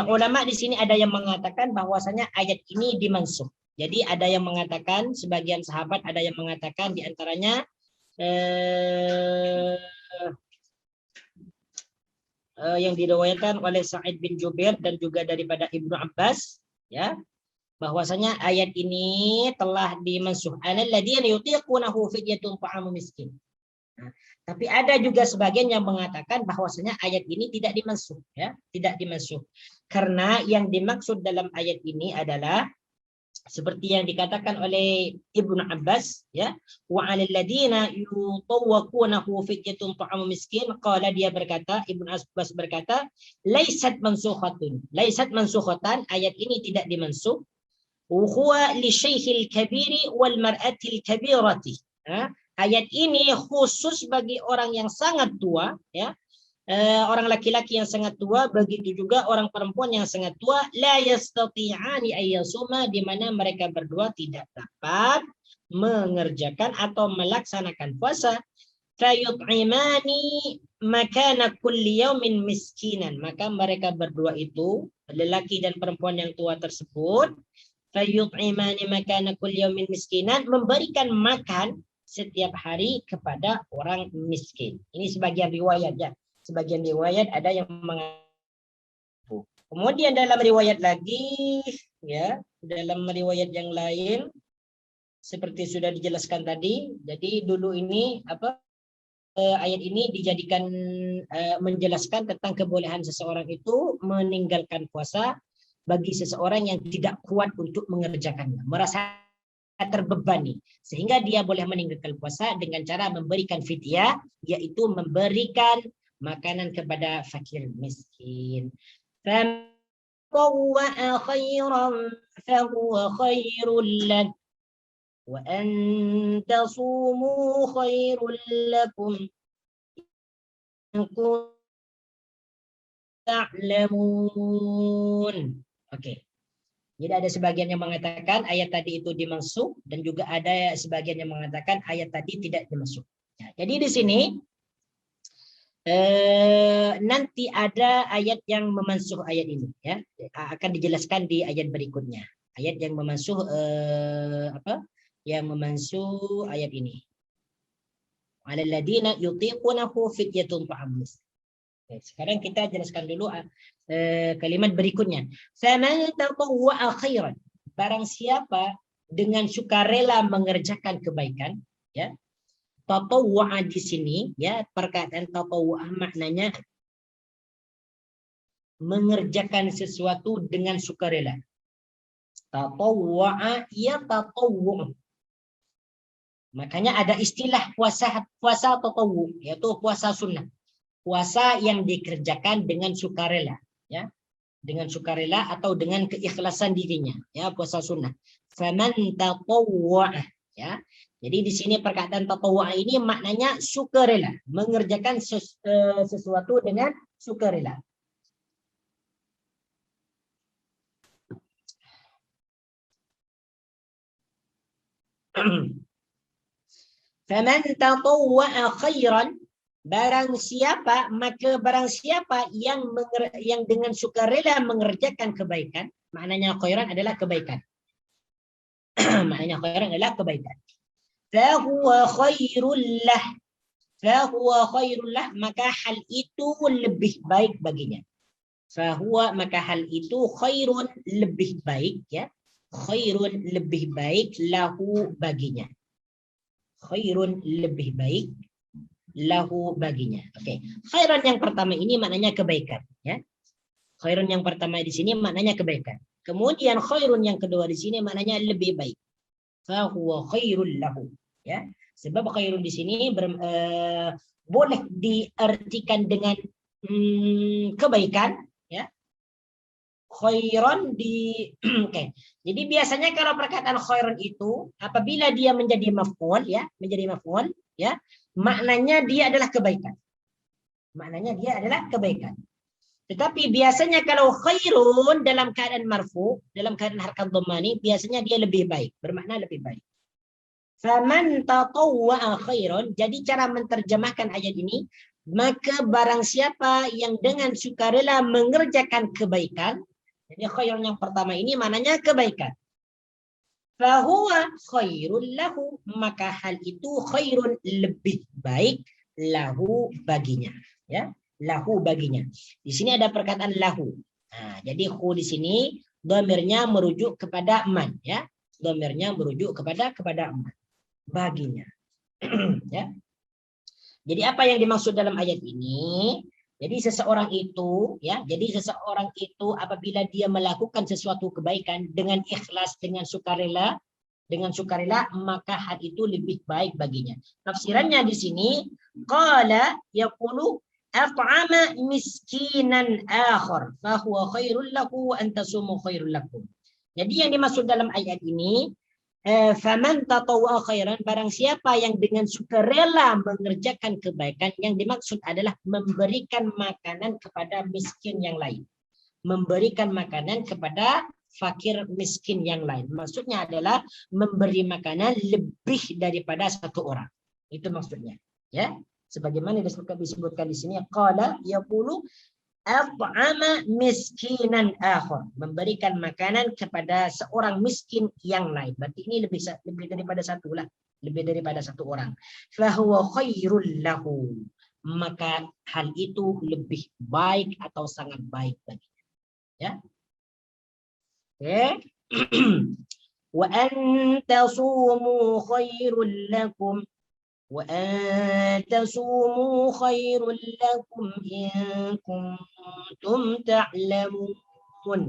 Ulama di sini ada yang mengatakan bahwasanya ayat ini dimansukh. Jadi ada yang mengatakan, sebagian sahabat ada yang mengatakan, diantaranya yang diriwayatkan oleh Sa'id bin Jubair dan juga daripada Ibnu Abbas, ya, bahwasanya ayat ini telah dimansukh. Alladzina yutiqunahu fidyatun ta'amu miskin. Nah, tapi ada juga sebagian yang mengatakan bahwasanya ayat ini tidak dimansukh, ya, tidak dimansukh. Karena yang dimaksud dalam ayat ini adalah seperti yang dikatakan oleh Ibnu Abbas, ya, wa 'alal ladzina yutawwaqunahu fidyatun ta'amu miskin, qala, dia berkata, Ibnu Abbas berkata, laisat mansukhatun, laisat mansukhatan, ayat ini tidak dimansukh, huwa li syaikhil kabiri wal mar'atil kabirati. Ayat ini khusus bagi orang yang sangat tua, ya, orang laki-laki yang sangat tua, begitu juga orang perempuan yang sangat tua, la yastati'ani ayyasuma, di mana mereka berdua tidak dapat mengerjakan atau melaksanakan puasa. Fayut'imani makana kulli yaumin miskinan, maka mereka berdua itu, lelaki dan perempuan yang tua tersebut, fayut'imani makana kulli yaumin miskinan, memberikan makan setiap hari kepada orang miskin. Ini sebagian riwayat, ya. Sebagian riwayat ada yang mengaku. Kemudian dalam riwayat lagi, ya, dalam riwayat yang lain seperti sudah dijelaskan tadi. Jadi dulu ini ayat ini dijadikan menjelaskan tentang kebolehan seseorang itu meninggalkan puasa bagi seseorang yang tidak kuat untuk mengerjakannya, merasa terbebani, sehingga dia boleh meninggalkan puasa dengan cara memberikan fidyah, yaitu memberikan makanan kepada fakir miskin. فَطَوَّعَ خَيْرًا فَهُوَ خَيْرٌ لَكُمْ وَأَن تَصُومُوا خَيْرٌ لَكُمْ إِن كُنتُمْ تَعْلَمُونَ. Oke. Jadi ada sebagian yang mengatakan ayat tadi itu dimaksud, dan juga ada sebagian yang mengatakan ayat tadi tidak dimaksud. Ya, jadi di sini nanti ada ayat yang memansuh ayat ini, ya, akan dijelaskan di ayat berikutnya. Ayat yang memansuh Yang memansuh ayat ini. Alal ladina yutiqunahu fidyatun ta'am miskin. Sekarang kita jelaskan dulu kalimat berikutnya. Faman tatawwa'a khairan, barang siapa dengan sukarela mengerjakan kebaikan, ya. Tatawwa'a di sini, ya, perkataan tatawwa'a maknanya mengerjakan sesuatu dengan sukarela. Tatawwa'a ya tatawwu'. Makanya ada istilah puasa tatawwu', yaitu puasa sunnah. Puasa yang dikerjakan dengan sukarela, ya, dengan sukarela atau dengan keikhlasan dirinya, ya, puasa sunnah. Faman tatawwa'a, ya. Jadi di sini perkataan tatawwa'a ini maknanya sukarela, mengerjakan sesuatu dengan sukarela. Faman tatawwa'a khairan, barang siapa yang dengan sukarela mengerjakan kebaikan, maknanya khairan adalah kebaikan. Maknanya khairan adalah kebaikan. Fahuwa khairul lah, maka hal itu lebih baik baginya. Fahuwa, maka hal itu khairun, lebih baik, ya. Khairun, lebih baik, lahu, baginya. Khairun, lebih baik, lahu, baginya. Oke. Khairan yang pertama ini maknanya kebaikan, ya. Khairun yang pertama di sini maknanya kebaikan. Kemudian khairun yang kedua di sini maknanya lebih baik. Fahuwa khairul lahu, ya. Sebab khairun di sini boleh diartikan dengan kebaikan, ya. Khairan Oke. Jadi biasanya kalau perkataan khairan itu apabila dia menjadi maf'ul, ya, ya, maknanya dia adalah kebaikan. Maknanya dia adalah kebaikan. Tetapi biasanya kalau khairun dalam keadaan marfu, dalam keadaan harakat dhammani, biasanya dia lebih baik, bermakna lebih baik. Faman tatawwa'a khairan, jadi cara menerjemahkan ayat ini, maka barang siapa yang dengan sukarela mengerjakan kebaikan, jadi khairan yang pertama ini maknanya kebaikan. Fahuwa khairul lahu, maka hal itu khairun, lebih baik, lahu, baginya, ya. Lahu, baginya. Di sini ada perkataan lahu. Nah, jadi hu di sini dhamirnya merujuk kepada man, ya. Dhamirnya merujuk kepada man, baginya. Ya. Jadi apa yang dimaksud dalam ayat ini? Jadi seseorang itu, ya, apabila dia melakukan sesuatu kebaikan dengan ikhlas, dengan sukarela, maka hal itu lebih baik baginya. Tafsirannya di sini, qala yaqulu at'ama miskinan akhar fa huwa khairul lahu wa an tasumu khairul lakum. Jadi yang dimaksud dalam ayat ini, faman tatawwa khairan, barang siapa yang dengan sukarela mengerjakan kebaikan, yang dimaksud adalah memberikan makanan kepada miskin yang lain. Memberikan makanan kepada fakir miskin yang lain. Maksudnya adalah memberi makanan lebih daripada satu orang. Itu maksudnya, ya. Sebagaimana disebutkan di sini, qala yaqulu at'ama miskinan akhar, memberikan makanan kepada seorang miskin yang lain. Berarti ini lebih daripada satu lah, lebih daripada satu orang. Fahuwa khairul lahu, maka hal itu lebih baik atau sangat baik baginya. Ya. Oke. Wa an tasumu khairul lakum. Wa an tasumu khairul lakum in kuntum ta'lamun.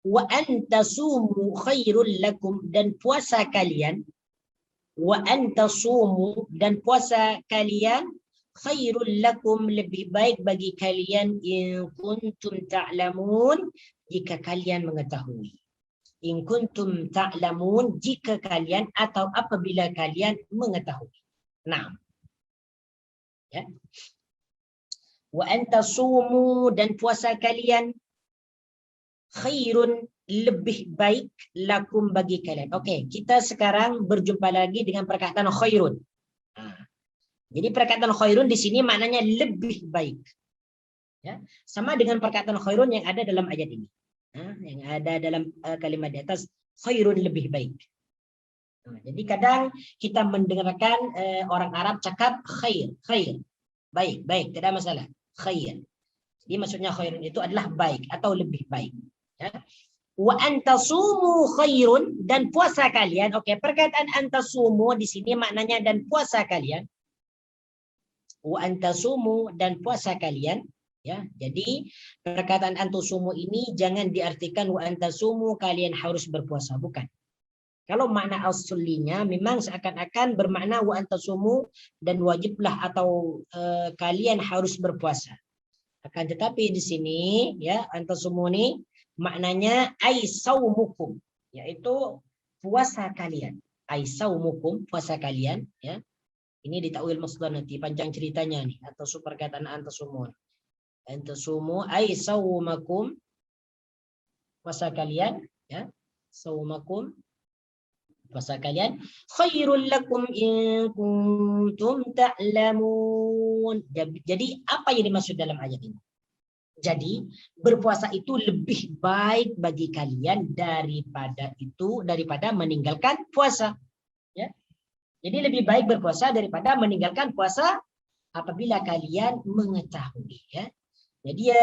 Wa an tasumu khairul lakum, dan puasa kalian. Wa an tasumu, dan puasa kalian, khairul lakum, lebih baik bagi kalian, in kuntum ta'lamun, jika kalian mengetahui. In kuntum ta'lamun, jika kalian atau apabila kalian mengetahui. Nah, ya. Wa antasumu, dan puasa kalian, khairun, lebih baik, lakum, bagi kalian. Oke, kita sekarang berjumpa lagi dengan perkataan khairun. Nah, jadi perkataan khairun di sini maknanya lebih baik. Ya, sama dengan perkataan khairun yang ada dalam ayat ini. Nah, yang ada dalam kalimat di atas, khairun, lebih baik. Nah, jadi kadang kita mendengarkan orang Arab cakap khair, khair, baik, baik, tidak masalah, khair. Jadi maksudnya khairun itu adalah baik atau lebih baik. Ya. Wa antasumu khairun, dan puasa kalian. Oke, perkataan antasumu di sini maknanya dan puasa kalian. Wa antasumu, dan puasa kalian. Ya, jadi perkataan antasumu ini jangan diartikan wa antasumu kalian harus berpuasa, bukan. Kalau makna aslinya memang seakan-akan bermakna wa antasumu, dan wajiblah atau kalian harus berpuasa. Akan tetapi di sini ya antasumu ini maknanya ai saumukum, yaitu puasa kalian. Ai saumukum, puasa kalian, ya. Ini ditakwil masdar nanti, panjang ceritanya nih, atau perkataan antasumu. Antasumu ai saumakum, puasa kalian, ya. Saumakum, puasa kalian, khairul lakum in kuntum ta'lamun. Jadi apa yang dimaksud dalam ayat ini? Jadi berpuasa itu lebih baik bagi kalian daripada meninggalkan puasa. Ya. Jadi lebih baik berpuasa daripada meninggalkan puasa apabila kalian mengetahui. Ya. Jadi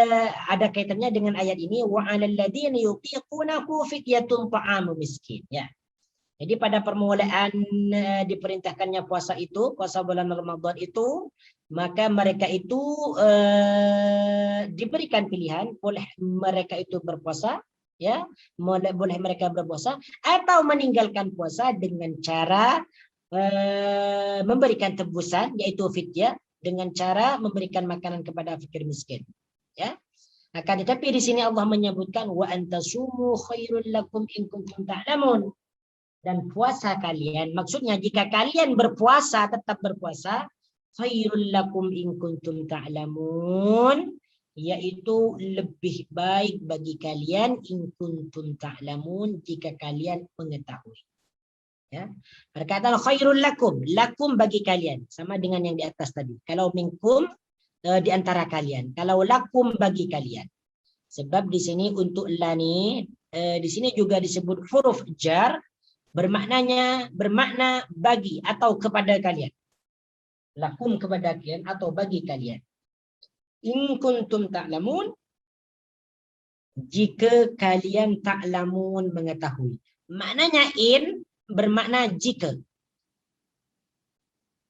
ada kaitannya dengan ayat ini, wa 'alal ladzina yutiqunahu fidyatun ta'amu miskin. Ya. Jadi pada permulaan diperintahkannya puasa itu, puasa bulan Ramadan itu, maka mereka itu diberikan pilihan, boleh mereka itu berpuasa, ya, boleh mereka berpuasa atau meninggalkan puasa dengan cara memberikan tebusan, yaitu fidyah, dengan cara memberikan makanan kepada fakir miskin. Ya. Akan tetapi di sini Allah menyebutkan wa antasumu khairul lakum in kuntum ta'lamun. Dan puasa kalian, maksudnya jika kalian berpuasa, tetap berpuasa, khairul lakum in kuntum ta'lamun, yaitu lebih baik bagi kalian in kuntum ta'lamun, jika kalian mengetahui. Ya. Perkataan khairul lakum, lakum bagi kalian, sama dengan yang di atas tadi. Kalau minkum di antara kalian, kalau lakum bagi kalian. Sebab di sini untuk lani, di sini juga disebut huruf jar, bermakna bagi atau kepada kalian. Lakum kepada kalian atau bagi kalian. In kuntum ta'lamun, jika kalian ta'lamun mengetahui. Maknanya in bermakna jika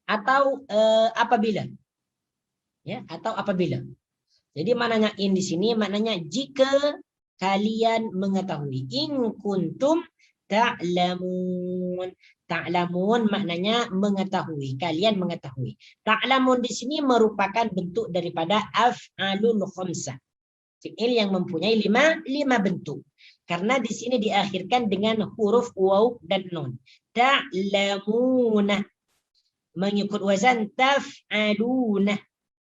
atau apabila. Ya, atau apabila. Jadi maknanya in di sini maknanya jika kalian mengetahui. In kuntum ta'lamun. Ta'lamun maknanya mengetahui, kalian mengetahui. Ta'lamun di sini merupakan bentuk daripada af'alul khamsah. Fi'il yang mempunyai lima bentuk. Karena di sini diakhirkan dengan huruf waw dan nun. Ta'lamuna, mengikut wazan taf'aluna.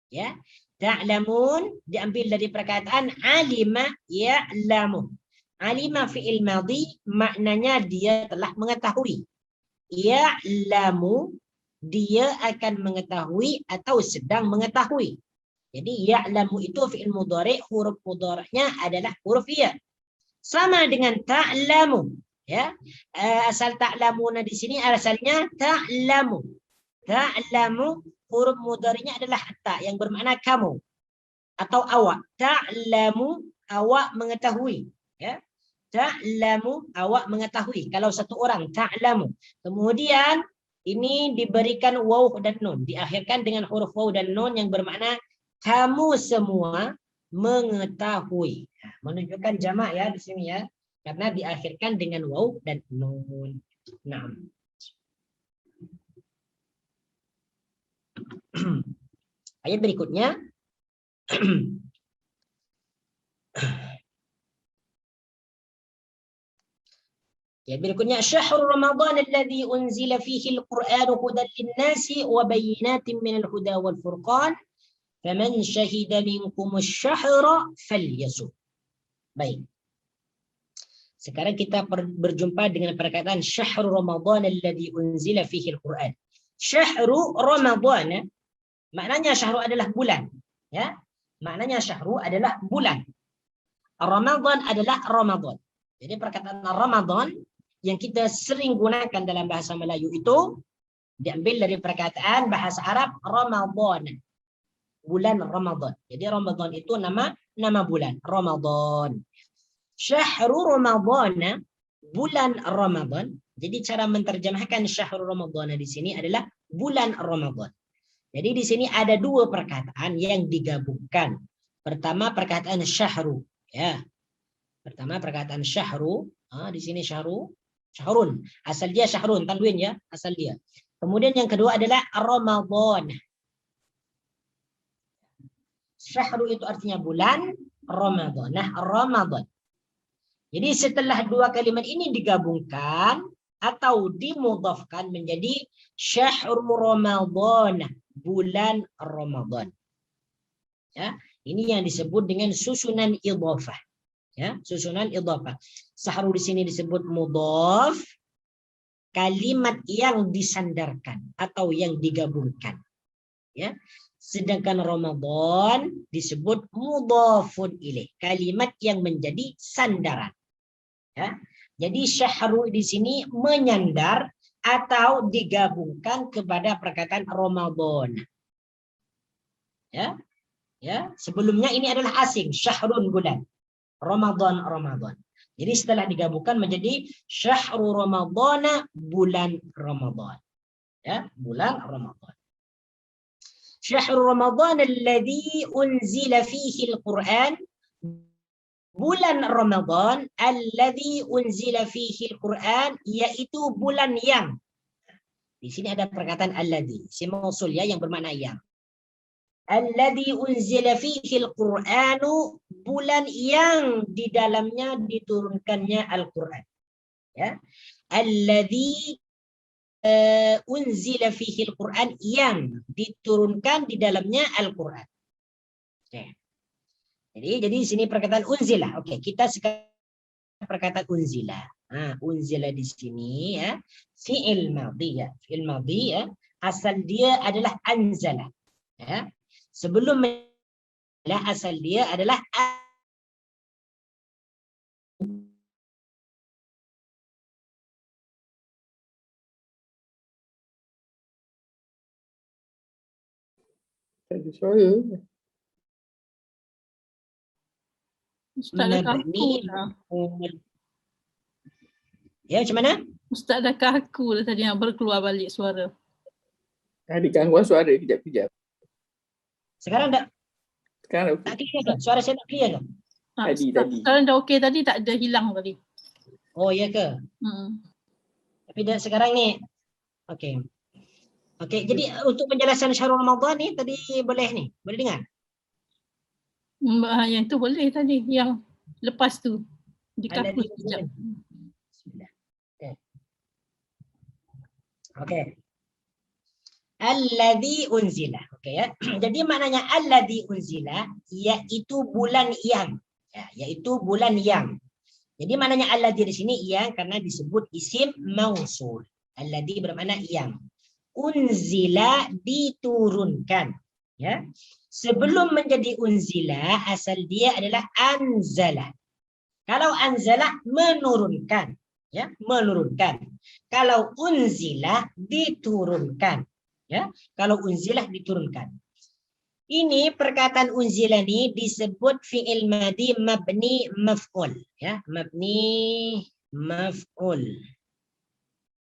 Ya. Ta'lamun diambil dari perkataan alima ya'lamu. Alima fi'il madhi maknanya dia telah mengetahui. Ya'lamu, dia akan mengetahui atau sedang mengetahui. Jadi ya'lamu itu fi'il mudhari', huruf mudhari'nya adalah huruf ya. Sama dengan ta'lamu, ya. Asal ta'lamuna di sini asalnya ta'lamu. Ta'lamu huruf mudhari'nya adalah ta yang bermakna kamu atau awak. Ta'lamu, awak mengetahui, ya. ta'lamu, awak mengetahui. Kalau satu orang, ta'lamu. Kemudian ini diberikan waw dan nun, diakhirkan dengan huruf waw dan nun yang bermakna kamu semua mengetahui. Nah, menunjukkan jamak ya di sini ya, karena diakhirkan dengan waw dan nun. Nah. Ayat berikutnya. Ayat berikutnya, syahrul Ramadan alladzi unzila fihi al-Qur'an hudan lin-nasi wa bayyinatin minal huda wal furqan faman syahida minkum asy-syahra falyasum. Baik. Sekarang kita berjumpa dengan perkataan syahrul Ramadan alladzi unzila fihi al-Qur'an. Syahrul Ramadan maknanya syahru adalah bulan, ya. Maknanya syahru adalah bulan. Ramadan adalah Ramadan. Jadi perkataan Ramadan yang kita sering gunakan dalam bahasa Melayu itu diambil dari perkataan bahasa Arab Ramadan. Bulan Ramadan. Jadi Ramadan itu nama bulan, Ramadan. Syahrul Ramadan, bulan Ramadan. Jadi cara menterjemahkan syahrul Ramadan di sini adalah bulan Ramadan. Jadi di sini ada dua perkataan yang digabungkan. Pertama perkataan syahru, ya. Pertama perkataan syahru, di sini syahru, syahrun. Asal dia syahrun, tanwin ya, asal dia. Kemudian yang kedua adalah Ramadan. Syahru itu artinya bulan, Ramadan. Nah, Ramadan. Jadi setelah dua kalimat ini digabungkan atau dimudhafkan menjadi syahrul Ramadan, bulan Ramadan. Ya, ini yang disebut dengan susunan idhafah. Ya, susunan idhafah. Syahrul di sini disebut mudhaf, kalimat yang disandarkan atau yang digabungkan. Ya. Sedangkan Ramadan disebut mudhafun ilaih, kalimat yang menjadi sandaran. Ya. Jadi syahrul di sini menyandar atau digabungkan kepada perkataan Ramadan. Ya. Ya, sebelumnya ini adalah asing, syahrun bulan. Ramadan. Jadi setelah digabungkan menjadi syahrul Ramadhan, bulan Ramadan. Ya, bulan Ramadan. Syahrul Ramadhan alladzi unzila fihi al-Qur'an, bulan Ramadan alladzi unzila fihi al-Qur'an, yaitu bulan yang. Di sini ada perkataan alladzi, isim mausul ya yang bermakna yang. Alladzi unzila fihi al-Qur'anu, bulan yang di dalamnya diturunkannya Al-Qur'an. Ya. Alladzi unzila fihi al-Qur'an, yang diturunkan di dalamnya Al-Qur'an. Oke. Jadi di sini perkataan unzila. Oke, kita sekarang perkataan unzila. Nah, unzila di sini ya, fi'il madhi ya. Fi'il madhi ya, asal dia adalah anzala. Ya. Sebelum asal dia adalah Ada suara. Ustaz dah kaku mabni. dah. Ya, macam mana? Ustaz dah kaku dah tadi yang berkeluar balik suara. Ada gangguan suara kejap-kejap. Sekarang Sekarang tak clear ke? Suara saya tak clear ke? Tadi. Sekarang dah okey tadi, tak ada hilang tadi. Oh, ya ke? Tapi sekarang ni okey. Okey, jadi untuk penjelasan syahrul Ramadan ni tadi boleh dengar? Yang tu boleh tadi, yang lepas tu. Dikaku Alladzi sekejap. Bismillah. Okey. Alladzi unzila. Okey ya. Jadi maknanya alladzi unzila iaitu bulan yang. Ya, yaitu bulan yang. Jadi maknanya alladzi di sini yang karena disebut isim mausul. Alladzi bermakna yang. Unzila diturunkan. Ya. Sebelum menjadi unzila, asal dia adalah anzala. Kalau anzala menurunkan, ya, menurunkan. Kalau unzila diturunkan, ya. Kalau unzila diturunkan. Ini perkataan unzila ini disebut fi'il madhi mabni maf'ul, ya, mabni maf'ul.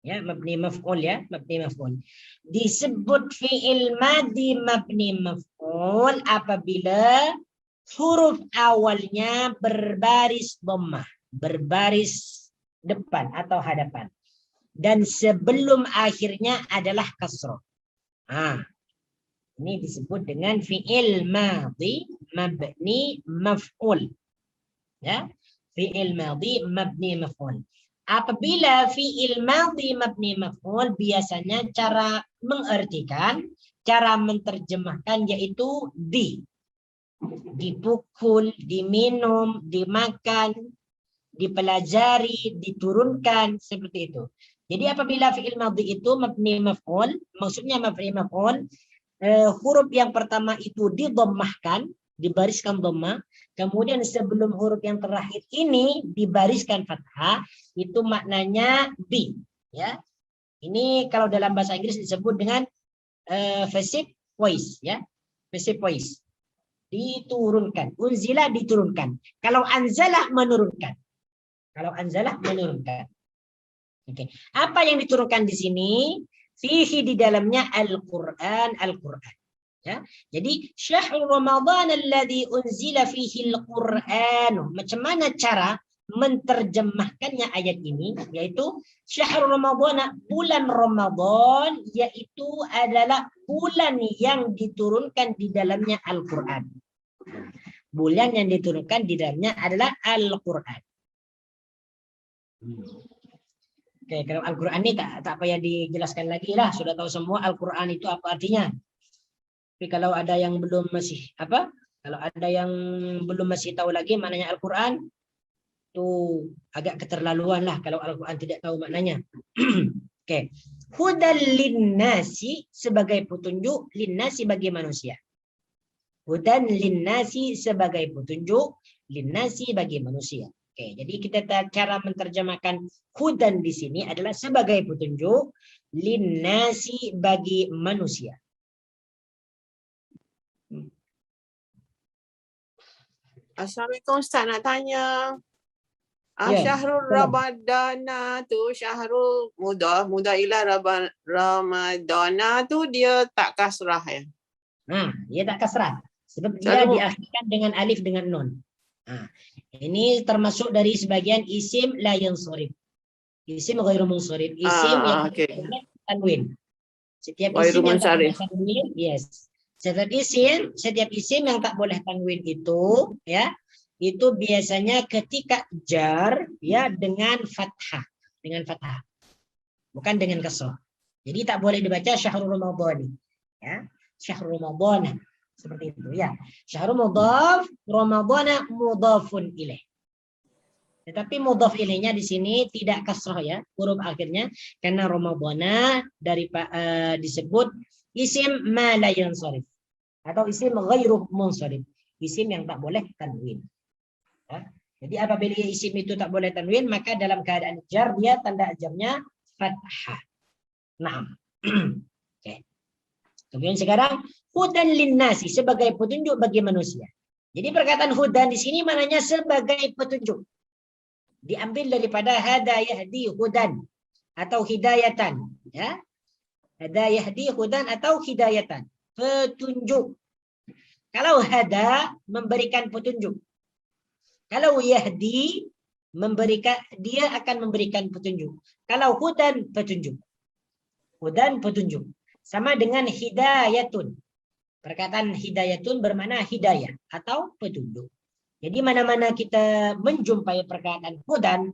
Ya, mabni maf'ul, ya, mabni maf'ul. Disebut fi'il madhi mabni maf'ul apabila huruf awalnya berbaris dhammah, berbaris depan atau hadapan, dan sebelum akhirnya adalah kasrah. Ini disebut dengan fi'il madhi mabni maf'ul. Ya, fi'il madhi mabni maf'ul. Apabila fi'il madhi mabni maf'ul, biasanya cara mengartikan, cara menerjemahkan yaitu dipukul, diminum, dimakan, dipelajari, diturunkan, seperti itu. Jadi apabila fi'il madhi itu mabni maf'ul, maksudnya mabni maf'ul, huruf yang pertama itu didommahkan, dibariskan dhammah, kemudian sebelum huruf yang terakhir ini dibariskan fathah, itu maknanya bi, ya. Ini kalau dalam bahasa Inggris disebut dengan passive voice, ya, passive voice. Diturunkan, unzila diturunkan. Kalau anzala menurunkan. Kalau anzala menurunkan. Oke. Apa yang diturunkan di sini? Fihi di dalamnya Al-Quran, Al-Quran. Ya. Jadi syahrul Ramadan alladzi unzila fihi Al-Quran. Macam mana cara menerjemahkannya ayat ini? Yaitu syahrul Ramadan, bulan Ramadan, yaitu adalah bulan yang diturunkan di dalamnya Al-Quran. Bulan yang diturunkan di dalamnya adalah Al-Quran. Oke, kalau Al-Quran ini tak payah dijelaskan lagi lah, sudah tahu semua Al-Quran itu apa artinya. Tapi kalau ada yang belum masih kalau ada yang belum masih tahu lagi maknanya Al-Quran, itu agak keterlaluan lah kalau Al-Quran tidak tahu maknanya. Oke, hudal linnasi sebagai petunjuk, linnasi bagi manusia. Hudan linnasi sebagai petunjuk, linnasi bagi manusia. Oke, jadi kita cara menerjemahkan hudan di sini adalah sebagai petunjuk, linnasi bagi manusia. Assalamualaikum Ustaz, nak tanya. Ya, Syahrul Ramadana tu, syahrul mudah ila Ramadana tu dia tak kasrah ya? Dia tak kasrah. Sebab dia diakhirkan dengan alif dengan nun. Ini termasuk dari sebagian isim la yansharif. Isim ghairu munsharif. Isim yang boleh tanwin. Setiap isim yang tak boleh tanwin, yes. Setiap isim yang tak boleh tanwin itu, ya, itu biasanya ketika jar, ya, dengan fathah, bukan dengan kasrah. Jadi tak boleh dibaca syahrul Ramadhani, ya, syahrul Ramadhana. Seperti itu, ya. Syahrul mudhaf, Ramadhana mudhafun ilaih. Tetapi mudhaf ilaihnya di sini tidak kasrah, ya, huruf akhirnya, karena Ramadhana disebut isim ma la yansharif atau isim ghairu munsharif, isim yang tak boleh tanwin. Ya. Jadi apabila isim itu tak boleh tanwin, maka dalam keadaan jar dia tanda jarnya fathah. Naam. Oke. Kemudian sekarang hudan linnasi sebagai petunjuk bagi manusia. Jadi perkataan hudan di sini maknanya sebagai petunjuk. Diambil daripada hada yahdi hudan atau hidayatan, ya. Hada yahdi hudan atau hidayatan, petunjuk. Kalau hada memberikan petunjuk. Kalau yahdi dia akan memberikan petunjuk. Kalau hudan petunjuk. Hudan petunjuk. Sama dengan hidayatun. Perkataan hidayatun bermakna hidayah atau petunjuk. Jadi mana-mana kita menjumpai perkataan hudan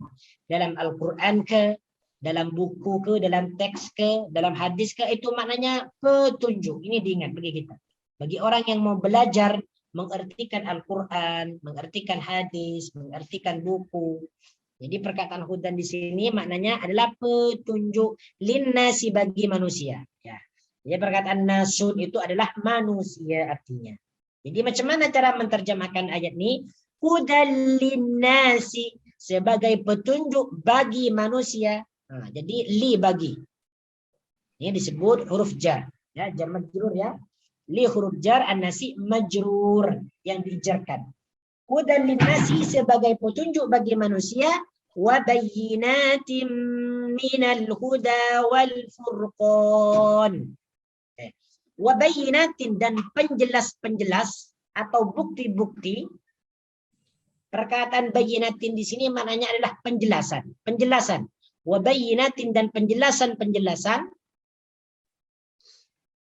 dalam Al-Quran ke, dalam buku ke, dalam teks ke, dalam hadis ke, itu maknanya petunjuk. Ini diingat bagi kita. Bagi orang yang mau belajar mengartikan Al-Quran, mengartikan hadis, mengartikan buku. Jadi perkataan hudan di sini maknanya adalah petunjuk linnasi bagi manusia. Ya. Jadi perkataan nasun itu adalah manusia artinya. Jadi macam mana cara menerjemahkan ayat ini? Hudal linnasi sebagai petunjuk bagi manusia. Jadi li bagi. Ini disebut huruf jar. Ya, jar majrur, ya. li huruf jar, an-nasi majrur yang dijarkan. Hudan linnasi sebagai petunjuk bagi manusia, wa bayyinatin minal huda wal furqan. Wa bayyinatin dan penjelas-penjelas atau bukti-bukti. Perkataan bayyinatin di sini maknanya adalah penjelasan. Penjelasan. Wa bayyinatin dan penjelasan-penjelasan.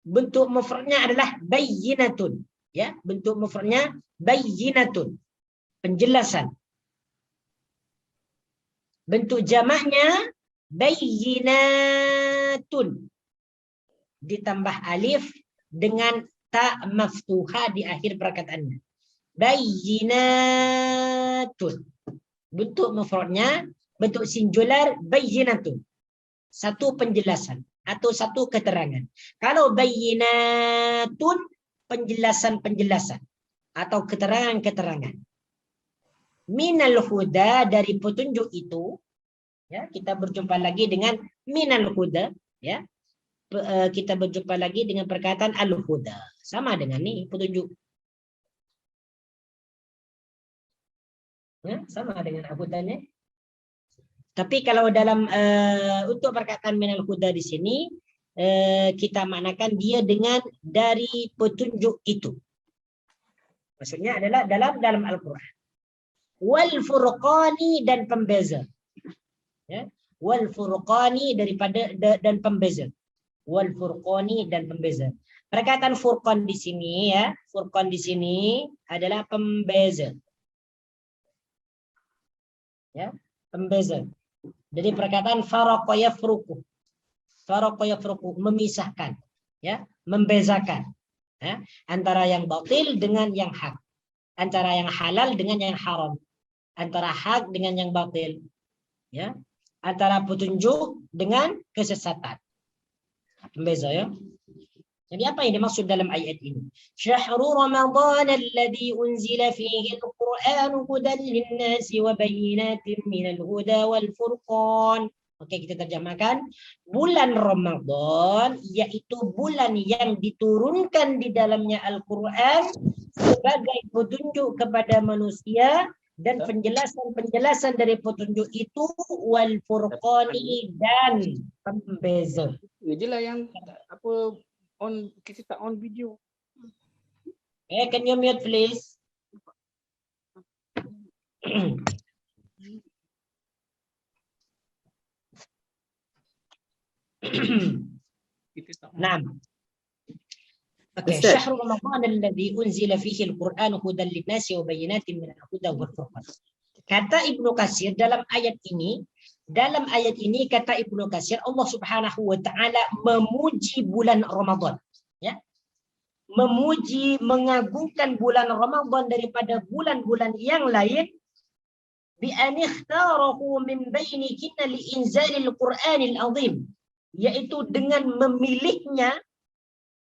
Bentuk mufradnya adalah bayyinatun. Ya, bentuk mufradnya bayyinatun. Penjelasan. Bentuk jamaknya bayyinatun. Ditambah alif dengan ta maftuha di akhir perkataannya. Bayyinatun. Bentuk mufradnya, bentuk singular bayyinatun. Satu penjelasan atau satu keterangan. Kalau bayyinatun, penjelasan-penjelasan atau keterangan-keterangan. Minal huda, dari petunjuk itu, ya, kita berjumpa lagi dengan minal huda, ya. Kita berjumpa lagi dengan perkataan al-huda. Sama dengan nih petunjuk. Ya, sama dengan al-hudanya. Tapi kalau dalam untuk perkataan minal huda di sini kita maknakan dia dengan dari petunjuk itu. Maksudnya adalah dalam Al-Qur'an. Wal furqani, dan pembeza. Ya, wal furqani daripada dan pembeza. Wal furqani dan pembeza. Perkataan furqan di sini, ya, furqan di sini adalah pembeza. Ya, pembeza. Dari perkataan faraqa yafruqu. Faraqa yafruqu, memisahkan, ya, membezakan, ya, antara yang batil dengan yang hak, antara yang halal dengan yang haram, antara hak dengan yang batil, ya, antara petunjuk dengan kesesatan. Pembeza, ya. Jadi apa yang dimaksud dalam ayat ini? Syahrul Ramadan alladzi unzila fihi al-Qur'an hudan lin-nasi wa bayyinatin minal huda wal furqan. Oke, kita terjemahkan. Bulan Ramadan yaitu bulan yang diturunkan di dalamnya Al-Qur'an sebagai petunjuk kepada manusia dan penjelasan-penjelasan dari petunjuk itu wal furqani, dan pembeza. Jelah yang apa on, kita tak on video. Can you mute please? Nah. Oke, syahrul Ramadan alladzi unzila fihi al-Qur'an hudan lin-nasi wa bayyinatin minal huda wal furqan. Kata Ibnu Katsir dalam ayat ini kata Ibnu Katsir, Allah Subhanahu wa taala memuji bulan Ramadan, ya. Memuji, mengagungkan bulan Ramadan daripada bulan-bulan yang lain, bi an ikhtarahu min baini kinna li inzalil Qur'anil azim, yaitu dengan memilihnya,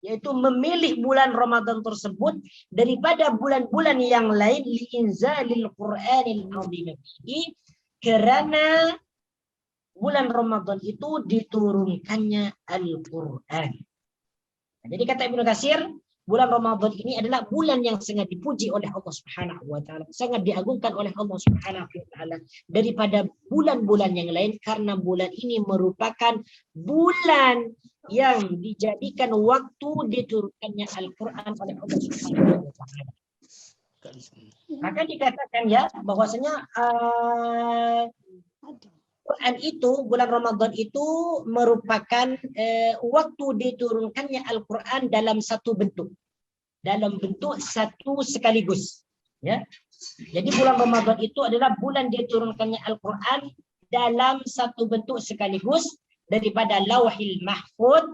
yaitu memilih bulan Ramadan tersebut daripada bulan-bulan yang lain li inzalil Qur'anil azim, karena bulan Ramadan itu diturunkannya Al-Qur'an. Nah, jadi kata Ibnu Katsir, bulan Ramadan ini adalah bulan yang sangat dipuji oleh Allah Subhanahu wa taala, sangat diagungkan oleh Allah Subhanahu wa taala daripada bulan-bulan yang lain, karena bulan ini merupakan bulan yang dijadikan waktu diturunkannya Al-Qur'an oleh Allah Subhanahu wa taala. Maka dikatakan, ya, bahwasanya Quran itu, bulan Ramadan itu merupakan waktu diturunkannya Al-Quran dalam satu bentuk. Dalam bentuk satu sekaligus. Ya. Jadi bulan Ramadan itu adalah bulan diturunkannya Al-Quran dalam satu bentuk sekaligus, daripada Lauhil Mahfuz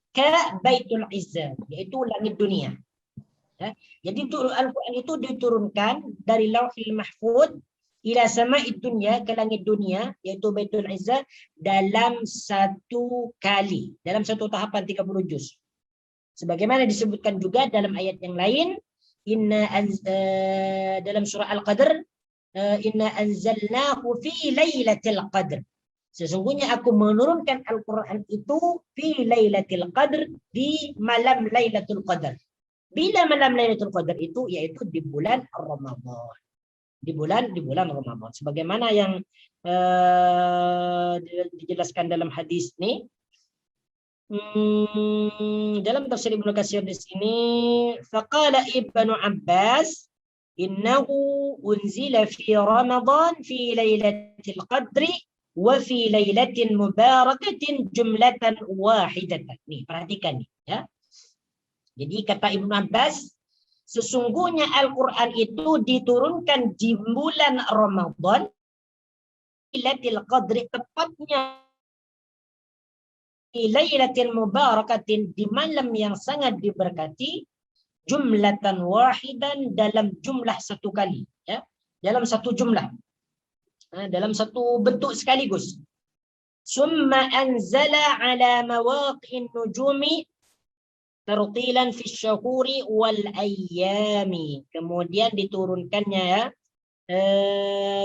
ke Baitul Izzah, yaitu langit dunia. Ya. Jadi Al-Quran itu diturunkan dari Lauhil Mahfuz ila sama'id dunya, ke langit dunia, yaitu Baitul Izzah, dalam satu kali, dalam satu tahapan 30 juz. Sebagaimana disebutkan juga dalam ayat yang lain, dalam surah Al-Qadr, inna anzalnahu fi lailatul qadr. Sesungguhnya aku menurunkan Al-Quran itu fi lailatul qadr, di malam Lailatul Qadar. Bila malam Lailatul Qadar itu yaitu di bulan Ramadan. Di bulan Ramadan. Sebagaimana yang dijelaskan dalam hadis ini, dalam tafsir Ibnu Katsir di sini, faqala Ibnu Abbas innahu unzila fi Ramadan fi lailatul qadri wa fi lailatin mubarakatin jumlatan wahidatan. Nih, perhatikan nih, ya. Jadi kata Ibnu Abbas, sesungguhnya Al-Qur'an itu diturunkan di bulan Ramadan, lailatul qadri, tepatnya di lailatul mubarakatin, di malam yang sangat diberkati, jumlatan wahidan, dalam jumlah satu kali, ya, dalam satu jumlah, dalam satu bentuk sekaligus. Summa anzala ala mawaqi'in nujumi tartilan fi syahuri wal ayyami. Kemudian diturunkannya, ya,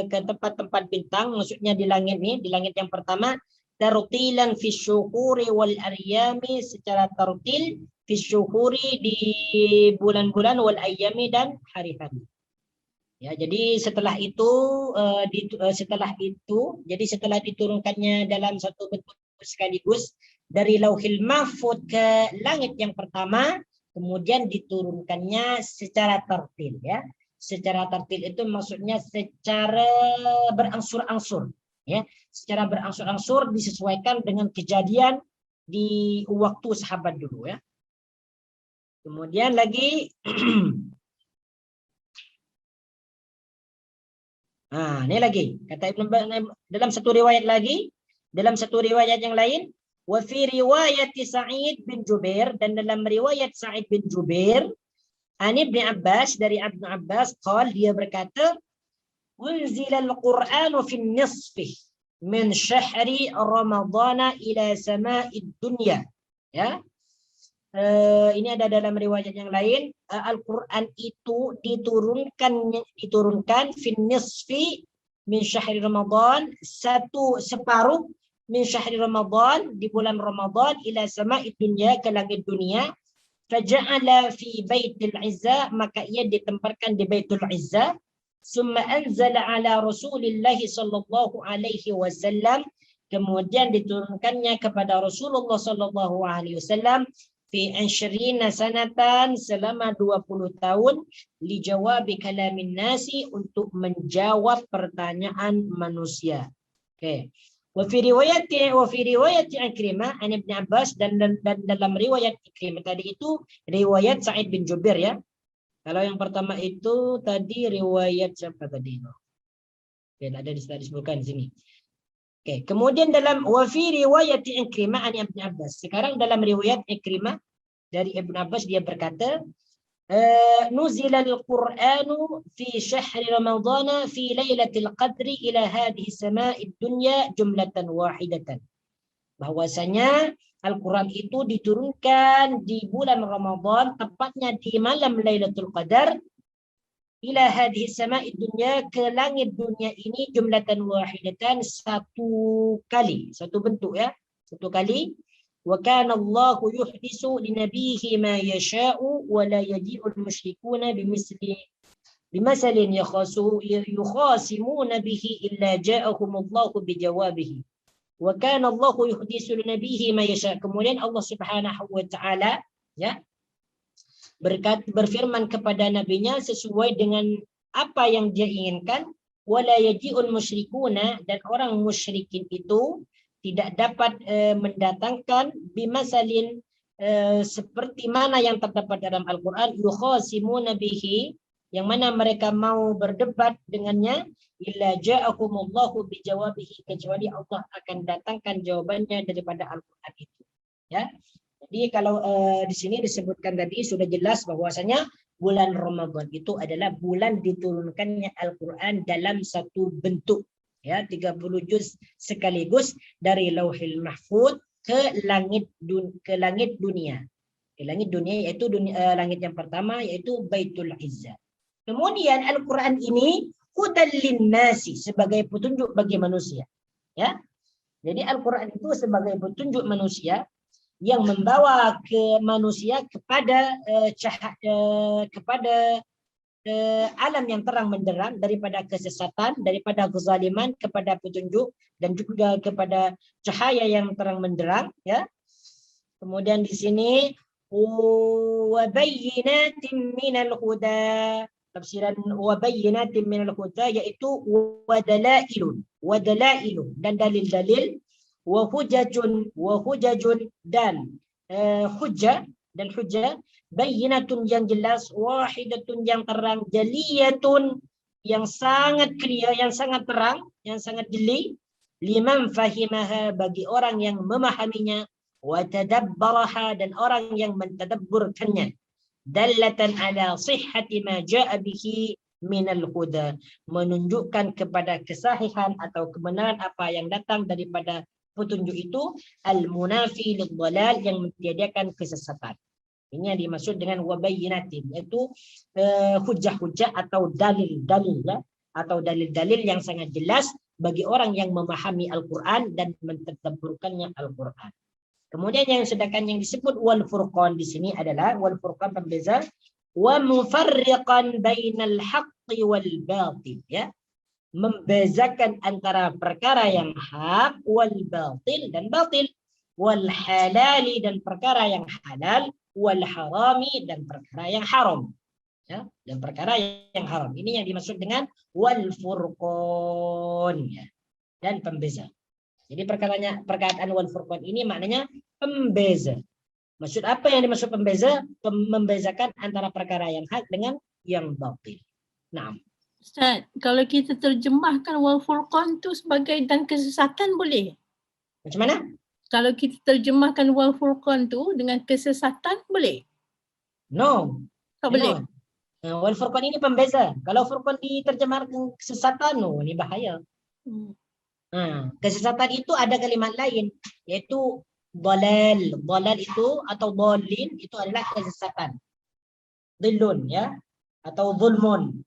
ke tempat-tempat bintang, maksudnya di langit nih, di langit yang pertama, tartilan fi syuhuri wal ayyami, secara tartil fi syuhuri, di bulan-bulan, wal ayyami, dan hari-hari. Ya, jadi setelah itu setelah diturunkannya dalam satu bentuk sekaligus dari Lauhil Mahfuz ke langit yang pertama, kemudian diturunkannya secara tartil, ya. Secara tartil itu maksudnya secara berangsur-angsur, ya. Secara berangsur-angsur disesuaikan dengan kejadian di waktu sahabat dulu, ya. Kemudian lagi ini lagi kata Ibnu dalam satu riwayat lagi, dalam satu riwayat yang lain, wa fi riwayat Sa'id bin Jubair, dan dalam riwayat Sa'id bin Jubair, an Ibnu Abbas, dari Ibnu Abbas, dia berkata, unzila al-Qur'anu fi nisfi min syahri Ramadana ila sama'id dunya, ya. Ini ada dalam riwayat yang lain, Al-Quran itu diturunkan fin nisfi min syahri Ramadan, separuh min syahri Ramadan, di bulan Ramadan, ila sama'id dunya, ke langit dunia, faja'ala fi baitil izza, maka ia ditempatkan di Baitul Izza, summa anzala ala Rasulillah sallallahu alaihi wasallam, kemudian diturunkannya kepada Rasulullah sallallahu alaihi wasallam, fi ansyirina sanatan, selama 20 tahun, lijawabi kalamin nasi, untuk menjawab pertanyaan manusia. Oke. Wa fi riwayat Ikrimah an Ibnu Abbas, dan dalam riwayat Ikrimah tadi itu riwayat Sa'id bin Jubair, ya. Kalau yang pertama itu tadi riwayat siapa tadi? Oke, ada disebutkan di sini. Oke, kemudian dalam wa fi riwayat Ikrimah an Ibnu Abbas. Sekarang dalam riwayat Ikrimah dari Ibnu Abbas, dia berkata, nuzila al-Qur'anu fi syahri Ramadana fi lailatul qadri ila hadhihi sama'id dunya jumlatan wahidatan. Bahwasanya Al-Qur'an itu diturunkan di bulan Ramadan, tepatnya di malam Lailatul Qadar, ila hadhihi sama'id dunya, ke langit dunia ini, jumlatan wahidatan, satu kali, satu bentuk, ya, satu kali. Wa kana Allahu yuhdisu li nabiyhi ma yasha'u wa la yaji'ul musyrikuna bimasalin yukhasimuna bihi illa ja'ahum Allahu bijawabihi. Wa kana Allahu yuhdisu li nabiyhi ma yasha'. Kemudian Allah Subhanahu wa taala, ya, berfirman kepada nabinya sesuai dengan apa yang dia inginkan, wala yaji'ul musyrikuna, dan orang musyrikin itu tidak dapat mendatangkan bimasalin, seperti mana yang terdapat dalam Al-Qur'an, yukhasimuna bihi, yang mana mereka mau berdebat dengannya, illa ja'akumullahu bijawabihi, kecuali Allah akan datangkan jawabannya daripada Al-Qur'an itu, ya. Jadi kalau di sini disebutkan tadi sudah jelas bahwasanya bulan Ramadan itu adalah bulan diturunkannya Al-Qur'an dalam satu bentuk, ya, 30 juz sekaligus dari Lauhil Mahfuz ke langit dunia. Ke langit dunia, yaitu langit yang pertama, yaitu Baitul Izza. Kemudian Al-Qur'an ini hudal linnasi, sebagai petunjuk bagi manusia, ya. Jadi Al-Qur'an itu sebagai petunjuk manusia. yang membawa ke manusia kepada alam yang terang benderang, daripada kesesatan, daripada kezaliman kepada petunjuk, dan juga kepada cahaya yang terang benderang, ya. Kemudian di sini wa bayyinatin minal huda, tafsiran wa bayyinatin minal huda yaitu wa dalailun dan dalil-dalil, wa hujajun dan hujjah bayyinatun yang jelas, wahidatun yang terang, jaliyatun yang sangat clear, yang sangat terang, yang sangat jeli, liman fahimaha bagi orang yang memahaminya, wa tadabbaraha dan orang yang mentadabburkannya, dallatan ala sihhati ma jaa bihi minal huda, menunjukkan kepada kesahihan atau kebenaran apa yang datang daripada petunjuk itu, al-munafi lidhalal yang mentiadakan kesesatan. Ini yang dimaksud dengan wabayyinatin, yaitu hujah-hujah atau dalil-dalil, ya, atau dalil-dalil yang sangat jelas bagi orang yang memahami Al-Quran dan mentadabburkannya Al-Quran. Kemudian yang sedangkan yang disebut wal furqan di sini adalah wal furqan pembeza, wa mufarriqan bainal haqqi wal batil, ya, membezakan antara perkara yang hak wal batil dan batil, wal halali dan perkara yang halal, wal harami dan perkara yang haram, ya, dan perkara yang haram. Ini yang dimaksud dengan wal furqan, ya, dan pembeza. Jadi perkataan wal furqan ini maknanya pembeza. Maksud apa yang dimaksud pembeza? Membezakan antara perkara yang hak dengan yang batil. Nah, Ustaz, kalau kita terjemahkan wal furqan tu sebagai dan kesesatan boleh? macam mana? Kalau kita terjemahkan wal furqan tu dengan kesesatan boleh? No. Tak boleh. Wal furqan ini pembeza. Kalau furqan diterjemahkan kesesatan, ini bahaya. Kesesatan itu ada kalimat lain, yaitu dalal. Dalal itu atau dalin itu adalah kesesatan. Dhillun, ya, atau zulmun.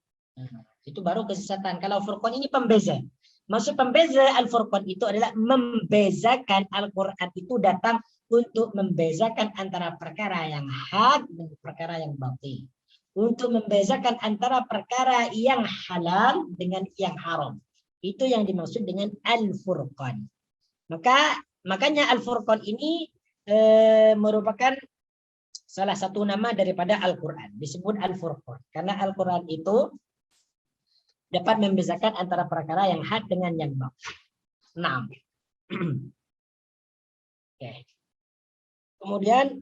Itu baru kesesatan. Kalau furqan ini pembeza. Maksud pembeza Al-Furqan itu adalah membezakan, Al-Quran itu datang untuk membezakan antara perkara yang hak dan perkara yang batil. Untuk membezakan antara perkara yang halal dengan yang haram. Itu yang dimaksud dengan Al-Furqan. Makanya Al-Furqan ini merupakan salah satu nama daripada Al-Quran. Disebut Al-Furqan. Karena Al-Quran itu dapat membezakan antara perkara yang hak dengan yang batil. Nah, okay. Kemudian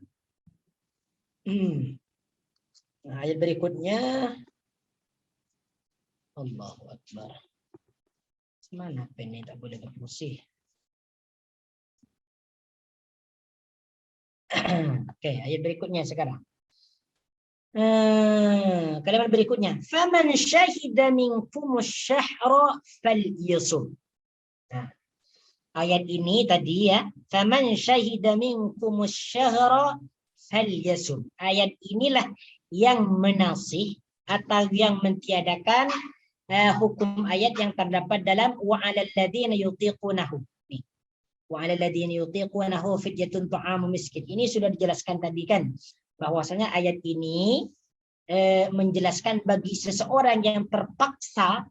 ayat berikutnya, Allahu Akbar. Mana pen ini tak boleh berfungsi. Oke, ayat berikutnya sekarang. Kalimat berikutnya, faman syahida minkumus syahra falyasum. Nah, ayat ini tadi, ya, faman syahida minkumus syahra falyasum. Ayat inilah yang menasih atau yang mentiadakan hukum ayat yang terdapat dalam wa 'alal ladzina yutiqunahu. Wa 'alal ladzina yutiqunahu fidyatun ta'amu miskin. Ini sudah dijelaskan tadi kan, bahwasanya ayat ini menjelaskan bagi seseorang yang terpaksa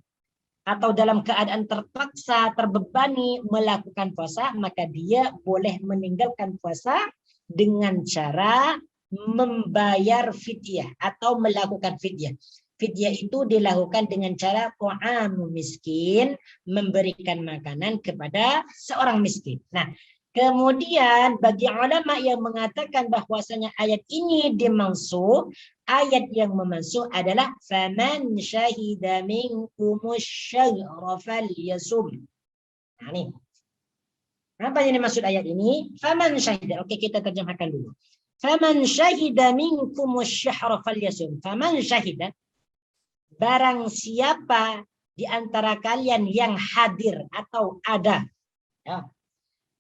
atau dalam keadaan terpaksa, terbebani melakukan puasa, maka dia boleh meninggalkan puasa dengan cara membayar fidyah atau melakukan fidyah. Fidyah itu dilakukan dengan cara ta'amu miskin, memberikan makanan kepada seorang miskin. Nah, kemudian bagi ulama yang mengatakan bahwasanya ayat ini dimansuh, ayat yang memansuh adalah faman syahida minkumus syahra falyasum. Nah, ini. Apa yang dimaksud ayat ini? Faman syahida. Oke, kita terjemahkan dulu. Faman syahida minkumus syahra falyasum. Faman syahida, barang siapa di antara kalian yang hadir atau ada. Ya.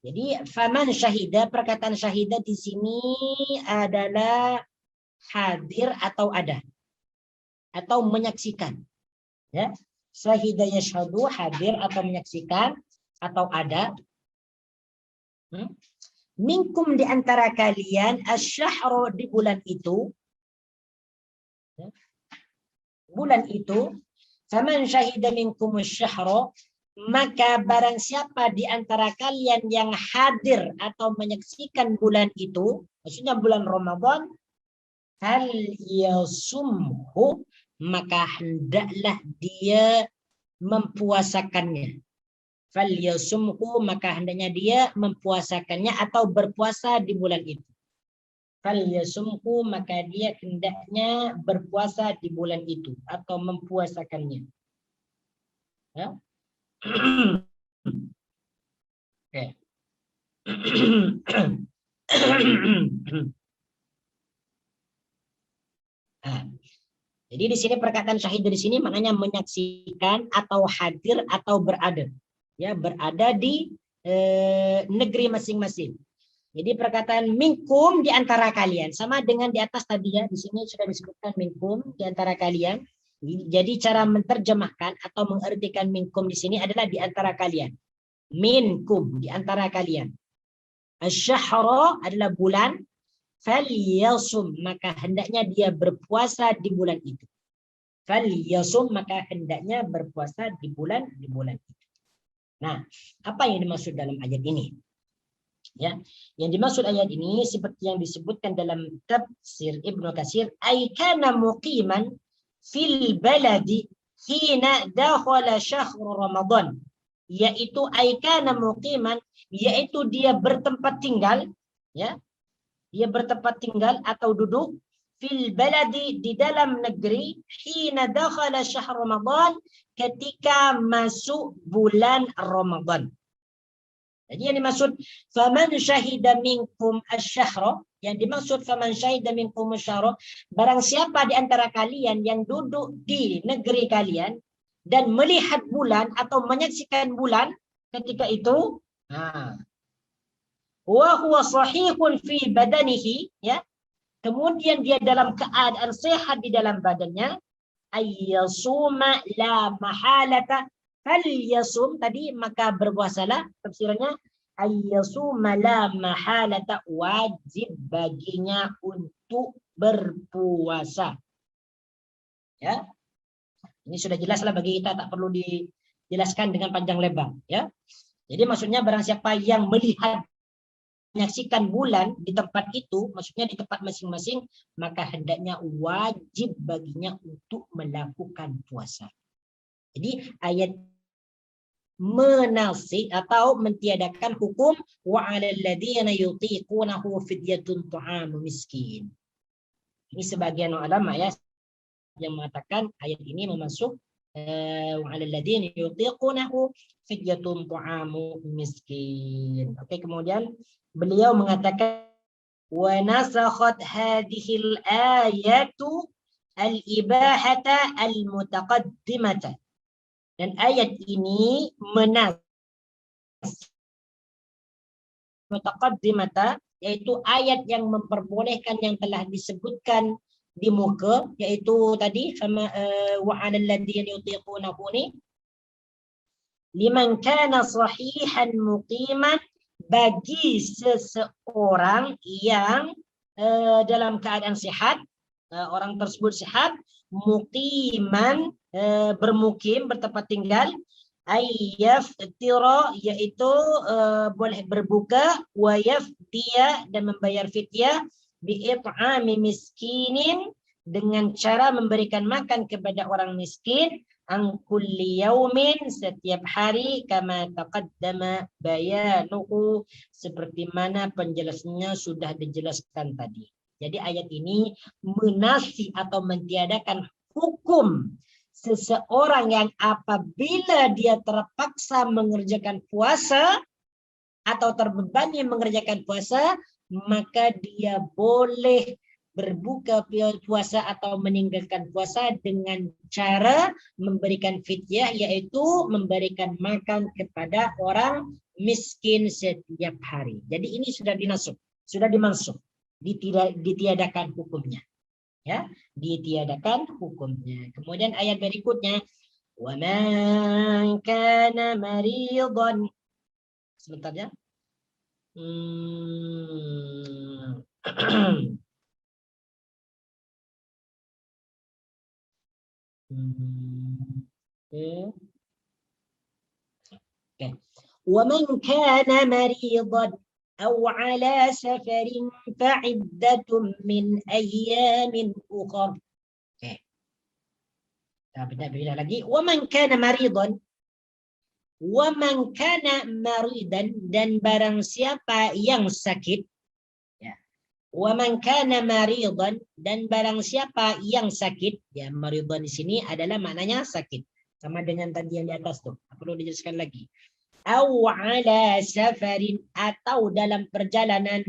Jadi faman syahida, perkataan syahida di sini adalah hadir atau ada atau menyaksikan. Ya. Syahida yashhadu, hadir atau menyaksikan atau ada. minkum di antara kalian asyhara di bulan itu, faman syahida minkum asyhara, maka barang siapa di antara kalian yang hadir atau menyaksikan bulan itu, maksudnya bulan Ramadan, hal yasumhu, maka hendaklah dia mempuasakannya. Fal yasumhu, maka hendaknya dia mempuasakannya atau berpuasa di bulan itu. Fal yasumhu, maka dia hendaknya berpuasa di bulan itu atau mempuasakannya. Ya? Oke. Jadi di sini perkataan syahid di sini maknanya menyaksikan atau hadir atau berada. Ya, berada di negeri masing-masing. Jadi perkataan minkum di antara kalian sama dengan di atas tadi ya, di sini sudah disebutkan minkum di antara kalian. Jadi cara menerjemahkan atau mengartikan minkum di sini adalah di antara kalian. Minkum di antara kalian. Asy-syahra adalah bulan, falyasum, maka hendaknya dia berpuasa di bulan itu. Falyasum, maka hendaknya berpuasa di bulan itu. Nah, apa yang dimaksud dalam ayat ini? Ya, yang dimaksud ayat ini seperti yang disebutkan dalam tafsir Ibnu Katsir, ay kana muqiman fil baladi hina dakhala syahr Ramadan, yaitu ay kana muqiman, yaitu dia bertempat tinggal, ya. Dia bertempat tinggal atau duduk fil baladi, di dalam negeri, hina dakhala syahr Ramadan, ketika masuk bulan Ramadan. Jadi yang dimaksud faman syahida minkum asy-syahra, yang dimaksud faman syahida minkum asy-syahra, barang siapa di antara kalian yang duduk di negeri kalian dan melihat bulan atau menyaksikan bulan ketika itu, wa huwa sahihun fi badanihi, ya. Kemudian dia dalam keadaan sehat di dalam badannya, ayyasuma la mahalata, hal yasum tadi, maka berpuasalah, tafsirannya ayyasuma la mahalata, wajib baginya untuk berpuasa. Ya. Ini sudah jelaslah bagi kita, tak perlu dijelaskan dengan panjang lebar, ya. Jadi maksudnya barang siapa yang melihat, menyaksikan bulan di tempat itu, maksudnya di tempat masing-masing, maka hendaknya wajib baginya untuk melakukan puasa. Jadi ayat menasih atau mentiadakan hukum wa 'alal ladzina yutiqunahu fidyatun ta'amu miskin. Ini sebagian ulama ya yang mengatakan ayat ini memasuk wa 'alal ladzina yutiqunahu fidyatun ta'amu miskin. Oke, kemudian beliau mengatakan wa nasakhat hadhil ayatu al-ibahata al-mutaqaddimata. Dan ayat ini mutaqaddimata, yaitu ayat yang memperbolehkan yang telah disebutkan di muka, yaitu tadi wa 'alal ladzina yutiqunahu ni liman kana sahihan muqiman, bagi seseorang yang dalam keadaan sehat, orang tersebut sehat, muqiman, bermukim, bertempat tinggal, ayyaftira, yaitu boleh berbuka, wa yaftiya, dan membayar fidyah, bi'it'ami miskinin, dengan cara memberikan makan kepada orang miskin, an kulli yaumin, setiap hari, kama taqaddama bayanuhu, seperti mana penjelasannya sudah dijelaskan tadi. Jadi ayat ini menasih atau mentiadakan hukum seseorang yang apabila dia terpaksa mengerjakan puasa atau terbebani mengerjakan puasa, maka dia boleh berbuka puasa atau meninggalkan puasa dengan cara memberikan fidyah, yaitu memberikan makan kepada orang miskin setiap hari. Jadi ini sudah dinasuk, sudah dimansukh, ditiadakan hukumnya. Ya, ditiadakan hukumnya. Kemudian ayat berikutnya, wa man kana maridan. Sebentar ya. ومن كان مريضا أو على سفر فعدة من أيام أخر. Beda lagi. ومن كان مريضا, ومن كان مريضا, dan barang siapa yang sakit. ومن كان مريضا, dan barang siapa yang sakit. Ya, maridan di sini adalah maknanya sakit. Sama dengan tadi yang di atas tuh. Perlu dijelaskan lagi. Au ala safarin, atau dalam perjalanan.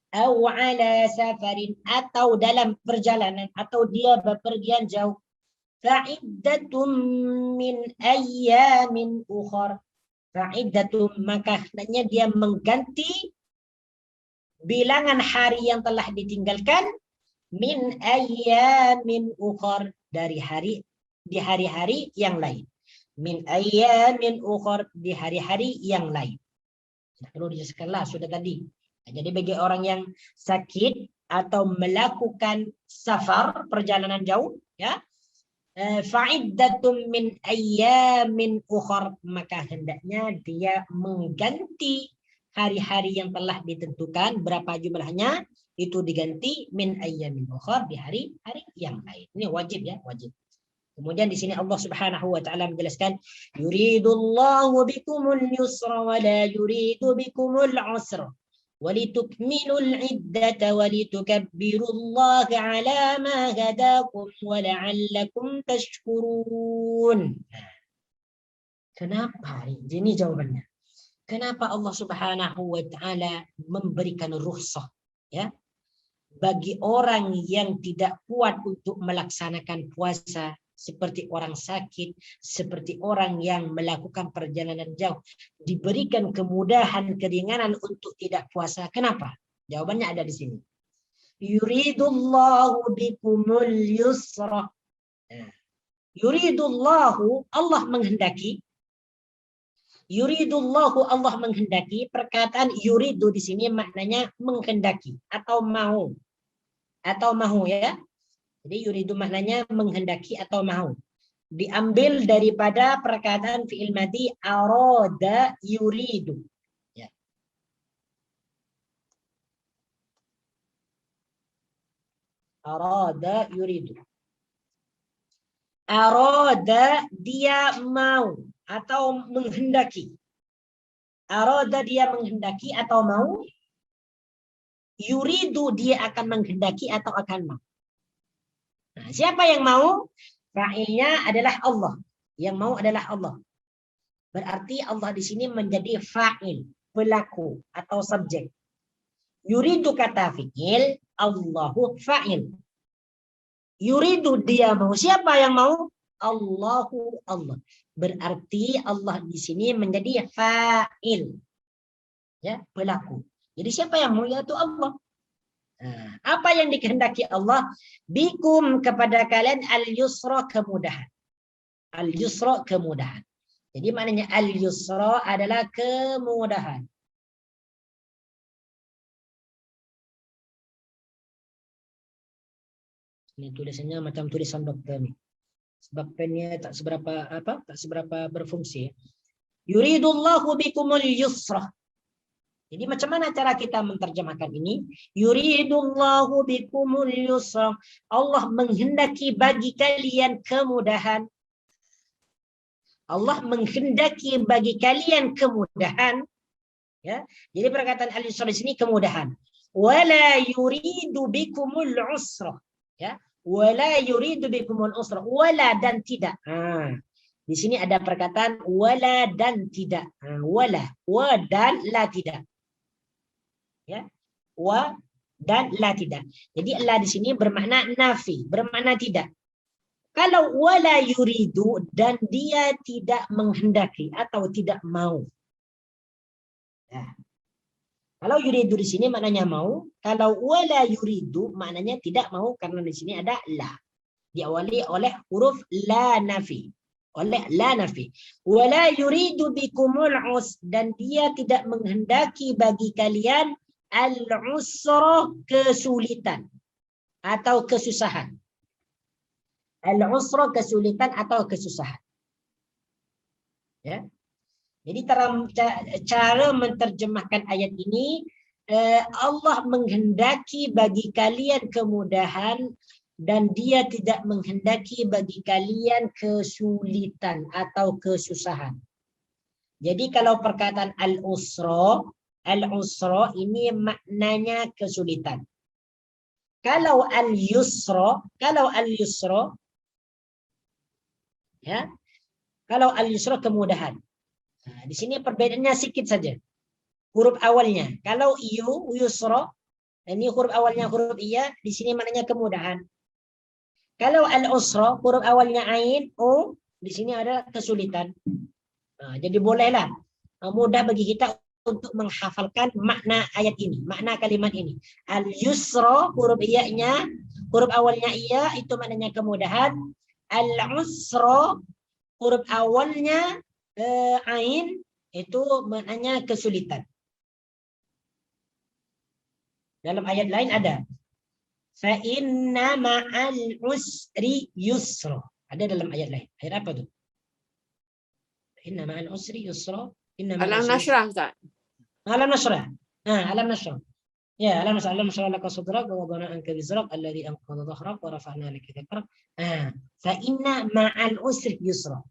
Au ala safarin, atau dalam perjalanan, atau dia bepergian jauh. Fa'iddatum min ayyamin ukhar. Fa'iddatum, maka hendaknya dia mengganti bilangan hari yang telah ditinggalkan. Min ayyamin ukhar, dari hari, di hari-hari yang lain. Min ayyamin ukhar, di hari-hari yang lain. Perlu dijelaskanlah sudah tadi. Jadi bagi orang yang sakit atau melakukan safar, perjalanan jauh, ya, fa'iddatum min ayyamin ukhar, maka hendaknya dia mengganti hari-hari yang telah ditentukan, berapa jumlahnya, itu diganti min ayyamin ukhar, di hari-hari yang lain. Ini wajib, ya, wajib. Kemudian di sini Allah Subhanahu wa taala menjelaskan, yuridullahu bikumul yusra wa la yuridu bikumul usra walitukmilul iddata walitukabbirullaha ala ma hadakum wa la'allakum tashkurun. Kenapa? Ini jawabannya. Kenapa Allah Subhanahu wa taala memberikan rukhsah, ya, bagi orang yang tidak kuat untuk melaksanakan puasa, seperti orang sakit, seperti orang yang melakukan perjalanan jauh, diberikan kemudahan, keringanan untuk tidak puasa. Kenapa? Jawabannya ada di sini. Yuridullahu bikumul yusra. Yuridullahu, Allah menghendaki. Yuridullahu, Allah menghendaki. Perkataan yuridu di sini maknanya menghendaki atau mau. Atau mau, ya. Jadi yuridu maknanya menghendaki atau mau. Diambil daripada perkataan fi'il madhi arada yuridu. Ya. Arada yuridu. Arada, dia mau atau menghendaki. Arada, dia menghendaki atau mau. Yuridu, dia akan menghendaki atau akan mau. Nah, siapa yang mau? Fa'ilnya adalah Allah. Yang mau adalah Allah. Berarti Allah di sini menjadi fa'il, pelaku atau subjek. Yuridu kata fi'il, Allahu fa'il. Yuridu, dia mau. Siapa yang mau? Allahu, Allah. Berarti Allah di sini menjadi fa'il. Ya, pelaku. Jadi siapa yang mau? Yaitu Allah. Nah, apa yang dikehendaki Allah? Bikum, kepada kalian, al-yusra, kemudahan. Al-yusra, kemudahan. Jadi maknanya al-yusra adalah kemudahan. Ini tulisannya macam tulisan dokter nih. Sebab pennya tak seberapa berfungsi. Yuridullahu bikumul yusra. Jadi macam mana cara kita menerjemahkan ini? Yuridullahu bikumul yusra. Allah menghendaki bagi kalian kemudahan. Allah menghendaki bagi kalian kemudahan. Ya. Jadi perkataan al-yusra di sini kemudahan. Wala yuridu bikumul usra. Ya. Wala yuridu bikumul usra. Wala, dan tidak. Di sini ada perkataan wala dan tidak. Wala, wa dan la, tidak. Ya, wa dan la, tidak. Jadi la di sini bermakna nafi, bermakna tidak. Kalau wala yuridu, dan dia tidak menghendaki atau tidak mau. Ya. Kalau yuridu di sini maknanya mau, kalau wala yuridu maknanya tidak mau, karena di sini ada la. diawali oleh huruf la nafi. Oleh la nafi. Wala yuridu bikumul dan dia tidak menghendaki bagi kalian al-usra, kesulitan atau kesusahan. Al-usra, kesulitan atau kesusahan. Ya. Jadi cara menterjemahkan ayat ini, Allah menghendaki bagi kalian kemudahan dan dia tidak menghendaki bagi kalian kesulitan atau kesusahan. Jadi kalau perkataan al-usra ini maknanya kesulitan. Kalau al-yusra ya, kalau al-yusra kemudahan. Nah, di sini perbedaannya sedikit saja. Huruf awalnya. Kalau yusra, ini huruf awalnya huruf iya, di sini maknanya kemudahan. Kalau al-usra, huruf awalnya ain, o, di sini ada kesulitan. Nah, jadi bolehlah mudah bagi kita untuk menghafalkan makna ayat ini, makna kalimat ini. Al-yusra, huruf iya-nya, huruf awalnya iya, itu maknanya kemudahan. Al-usra, huruf awalnya ain, itu maknanya kesulitan. Dalam ayat lain ada. Fa inna ma'al usri yusra. Ada dalam ayat lain. Ayat apa tuh? Inna ma'al usri yusra. Alam nasrah, Ustaz. Alam nasrah. Alam nasrah. Ya, alam nasrah laka sadrak wa wada'na anka wizrak alladhi anqadha dhahrak wa rafa'na laka dhikrak. Fa inna ma'al usri yusra.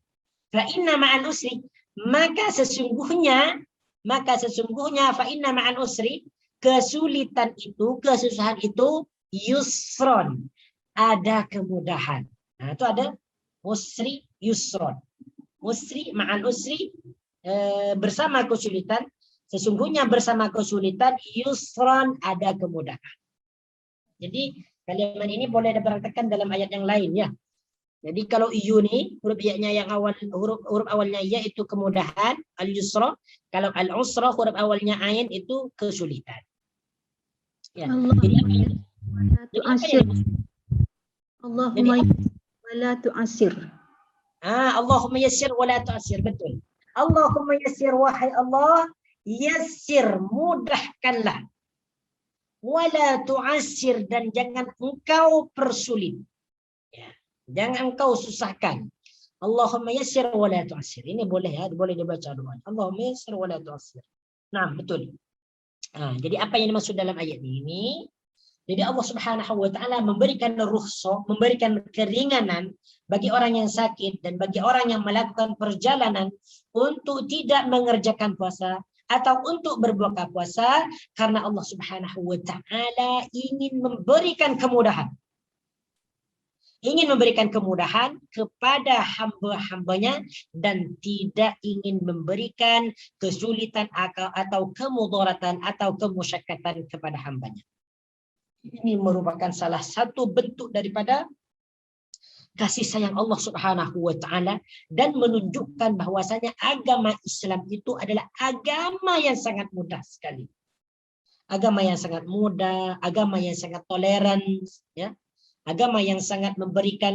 Fa inna ma'al usri, maka sesungguhnya fa inna ma'al usri, kesulitan itu, kesusahan itu, yusron, ada kemudahan. Nah, itu ada usri yusron. Usri ma'al usri, bersama kesulitan, sesungguhnya bersama kesulitan, yusron, ada kemudahan. Jadi kalimat ini boleh dipraktekkan dalam ayat yang lain ya. Jadi kalau iyu nih, huruf iya-nya yang awal, huruf awalnya iya itu kemudahan, al-yusra. Kalau al-usra, huruf awalnya ain itu kesulitan. Ya. Allahumma wala tu'asir. Allahumma yassir wala tu'asir, betul. Allahumma yassir, wahai Allah, yassir, mudahkanlah. Wala tu'asir, dan jangan engkau persulit. Ya. Jangan engkau susahkan. Allahumma yassir wala tu'asir. Ini boleh ya, boleh dibaca doa. Allahumma yassir wala tu'asir. Nah, betul. Jadi apa yang dimaksud dalam ayat ini? Jadi Allah Subhanahu wa taala memberikan rukhsah, memberikan keringanan bagi orang yang sakit dan bagi orang yang melakukan perjalanan untuk tidak mengerjakan puasa atau untuk berbuka puasa karena Allah Subhanahu wa taala ingin memberikan kemudahan. Ingin memberikan kemudahan kepada hamba-hambanya dan tidak ingin memberikan kesulitan atau kemudaratan atau kemusyakatan kepada hambanya. Ini merupakan salah satu bentuk daripada kasih sayang Allah Subhanahu wa taala dan menunjukkan bahwasanya agama Islam itu adalah agama yang sangat mudah sekali. Agama yang sangat mudah, agama yang sangat toleran, ya. Agama yang sangat memberikan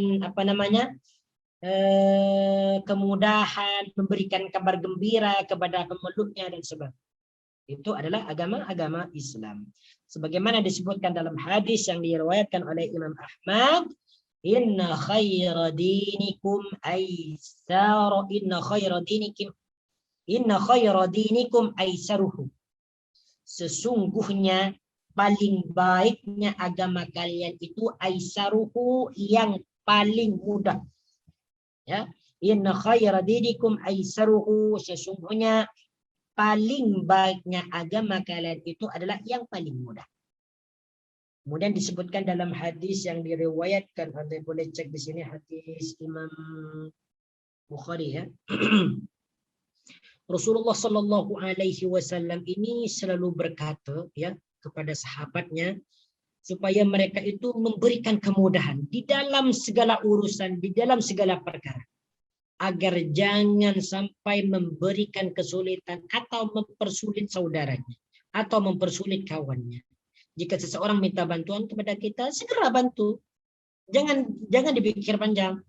kemudahan, memberikan kabar gembira kepada pemeluknya dan sebagainya. Itu adalah agama Islam. Sebagaimana disebutkan dalam hadis yang diriwayatkan oleh Imam Ahmad, inna khaira dinikum aisaruhu. Sesungguhnya paling baiknya agama kalian itu aisaruhu, yang paling mudah. Ya, inna khaira dinikum aisaruhu, sesungguhnya paling baiknya agama kalian itu adalah yang paling mudah. Kemudian disebutkan dalam hadis yang diriwayatkan, Anda boleh cek di sini hadis Imam Bukhari ya. Rasulullah Shallallahu Alaihi Wasallam ini selalu berkata ya kepada sahabatnya supaya mereka itu memberikan kemudahan di dalam segala urusan, di dalam segala perkara, agar jangan sampai memberikan kesulitan atau mempersulit saudaranya atau mempersulit kawannya. Jika seseorang minta bantuan kepada kita, segera bantu. Jangan dipikir panjang.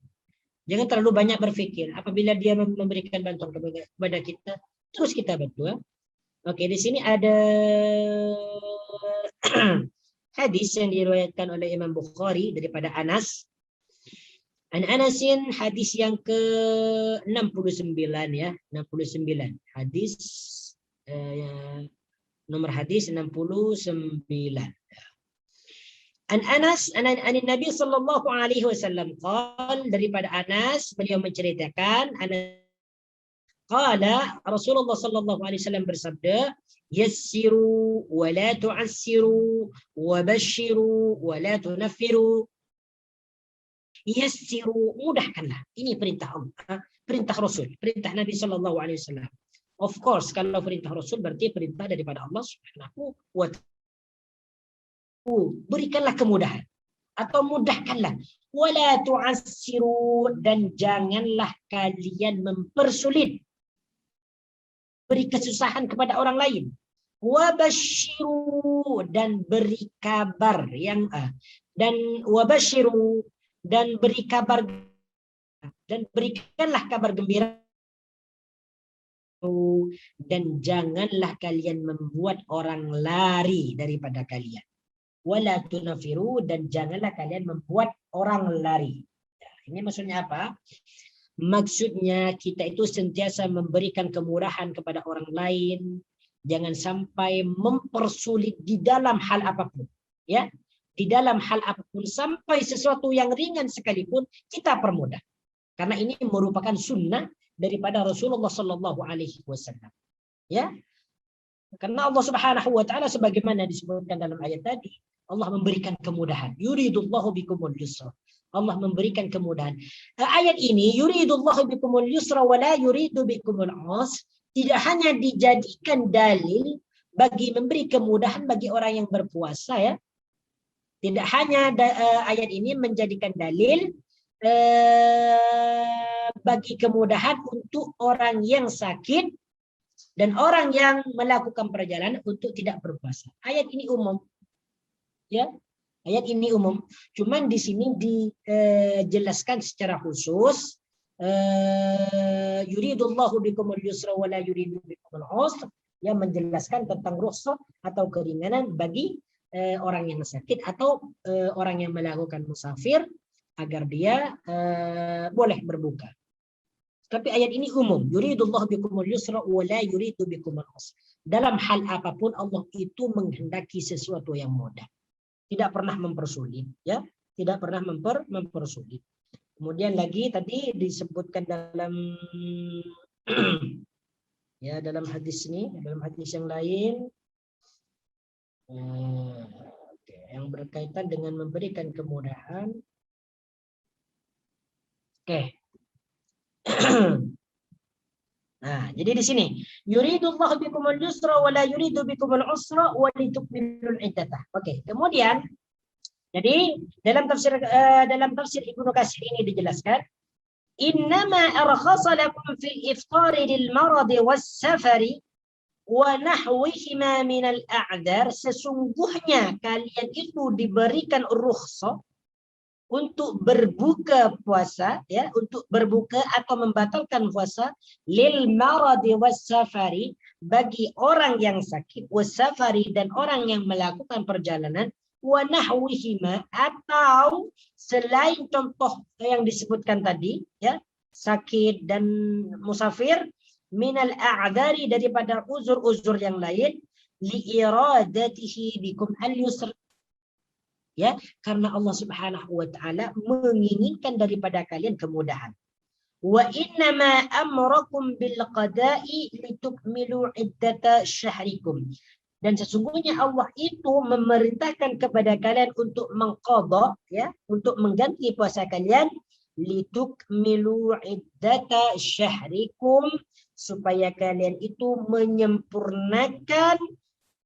Jangan terlalu banyak berpikir. Apabila dia memberikan bantuan kepada kita, terus kita bantu. Oke, di sini ada hadis yang diriwayatkan oleh Imam Bukhari daripada Anas. An Anasin, hadis yang ke-69 ya, 69. Hadis nomor hadis 69. An Anas an Nabi sallallahu alaihi wasallam qala, daripada Anas beliau menceritakan qala Rasulullah sallallahu alaihi wasallam bersabda, yassiru wa la tu'assiru wa basyiru wa la tunaffiru. Yassiru, mudahkanlah. Ini perintah Allah, perintah Rasul, perintah Nabi sallallahu alaihi wasallam. Of course, kalau perintah Rasul berarti perintah daripada Allah Subhanahu wa ta'ala. Berikanlah kemudahan atau mudahkanlah. Wala tu'assiru, dan janganlah kalian mempersulit, beri kesusahan kepada orang lain. Wabashiru, dan beri kabar yang dan wabashiru, dan beri kabar, dan berikanlah kabar gembira, dan janganlah kalian membuat orang lari daripada kalian. Wala tunafiru, dan janganlah kalian membuat orang lari. Ini maksudnya apa? Maksudnya kita itu sentiasa memberikan kemudahan kepada orang lain. Jangan sampai mempersulit di dalam hal apapun. Ya, di dalam hal apapun, sampai sesuatu yang ringan sekalipun kita permudah. Karena ini merupakan sunnah daripada Rasulullah Sallallahu Alaihi Wasallam. Ya, karena Allah Subhanahu Wa Taala sebagaimana disebutkan dalam ayat tadi, Allah memberikan kemudahan. Yuridullahu bikumul yusra. Allah memberikan kemudahan. Ayat ini yuridullahu bikumul yusra wa la yuridu bikumul usra tidak hanya dijadikan dalil bagi memberi kemudahan bagi orang yang berpuasa ya. Tidak hanya ayat ini menjadikan dalil bagi kemudahan untuk orang yang sakit dan orang yang melakukan perjalanan untuk tidak berpuasa. Ayat ini umum. Ya, ayat ini umum. Cuman di sini dijelaskan secara khusus yuridullahu bikumul yusra wa la yuridu bikumul usra, yang menjelaskan tentang rukhsah atau keringanan bagi orang yang sakit atau orang yang melakukan musafir agar dia boleh berbuka. Tapi ayat ini umum. Yuridullahu bikumul yusra wa la yuridu bikumul usra. Dalam hal apapun Allah itu menghendaki sesuatu yang mudah. Tidak pernah mempersulit, ya, tidak pernah mempersulit. Kemudian lagi tadi disebutkan dalam ya dalam hadis ini, dalam hadis yang lain yang berkaitan dengan memberikan kemudahan. Oke. Nah, jadi di sini yuridullahu bikumul yusra wa la yuridu bikumul usra wa litukmilul iddatah. Oke, kemudian jadi dalam tafsir Ibnu Katsir ini dijelaskan innama arkhasa lakum fil iftari lil maradi was safari wa nahwihima minal a'dzar, sesungguhnya kalian itu diberikan rukhsah untuk berbuka puasa, ya, untuk berbuka atau membatalkan puasa lil maradi was safari, bagi orang yang sakit, was safari, dan orang yang melakukan perjalanan, wa nahwihima, atau selain contoh yang disebutkan tadi, ya, sakit dan musafir, minal a'dzari, daripada uzur-uzur yang lain, li iradatihi bikum al-yusr, ya, karena Allah Subhanahu wa taala menginginkan daripada kalian kemudahan. Wa innama amrakum bil qada'i litukmilu iddata syahrikum, dan sesungguhnya Allah itu memerintahkan kepada kalian untuk mengqadha, ya, untuk mengganti puasa kalian, litukmilu iddata syahrikum, supaya kalian itu menyempurnakan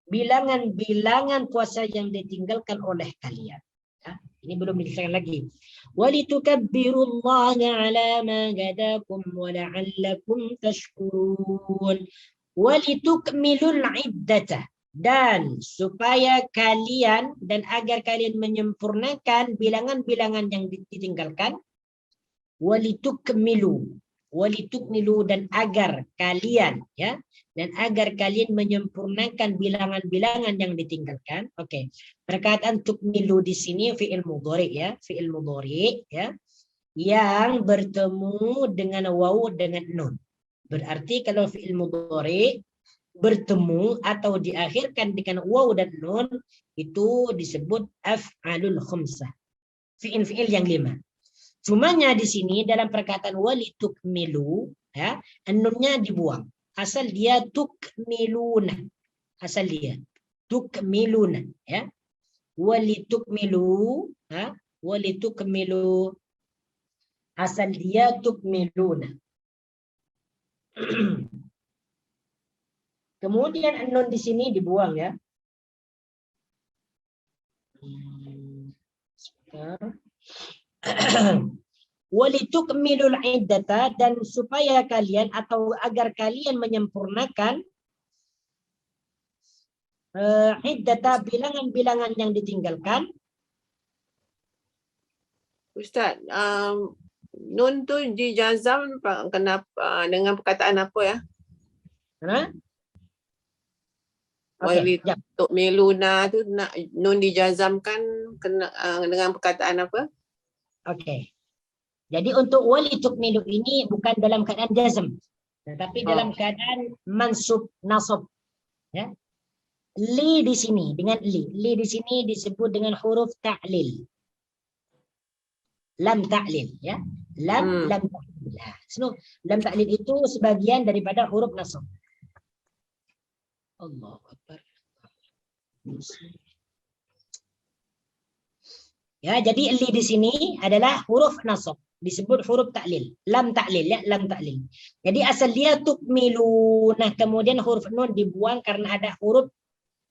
bilangan-bilangan puasa yang ditinggalkan oleh kalian. Ya, ini belum dijelaskan lagi. Walitukabbirullaha ala ma hadakum wa la'allakum tashkurun. Walitukmilul iddata, Dan supaya kalian dan agar kalian menyempurnakan bilangan-bilangan yang ditinggalkan, walitukmilu dan agar kalian dan agar kalian menyempurnakan bilangan-bilangan yang ditinggalkan. Oke. Perkataan tukmilu di sini fi'il mudhari fi'il mudhari yang bertemu dengan waw dengan nun. Berarti kalau fi'il mudhari bertemu atau diakhirkan dengan waw dan nun itu disebut af'alul khamsah. Fi'il yang 5. Cumanya di sini dalam perkataan walitukmilu nunnya dibuang. Asal dia tukmiluna. Asal dia tukmiluna walitukmilu asal dia tukmiluna. Kemudian nun di sini dibuang walitukmilul iddata dan supaya kalian atau agar kalian menyempurnakan iddata bilangan-bilangan yang ditinggalkan. Ustaz, nun tu dijazam kenapa dengan perkataan apa ya? Walitukmiluna tu nak nun dijazamkan dengan perkataan apa? Oke. Jadi untuk walitukmilu ini bukan dalam keadaan jazm, tetapi dalam keadaan mansub nasab. Li di sini dengan li. Li di sini disebut dengan huruf ta'lil. Lam ta'lil Lam ta'lil. Lam ta'lil itu sebagian daripada huruf nasab. Allahu Akbar. Jadi li di sini adalah huruf nasab. Disebut huruf ta'lil. Lam ta'lil lam ta'lil. Jadi asal dia tukmilu. Nah, kemudian huruf nun dibuang karena ada huruf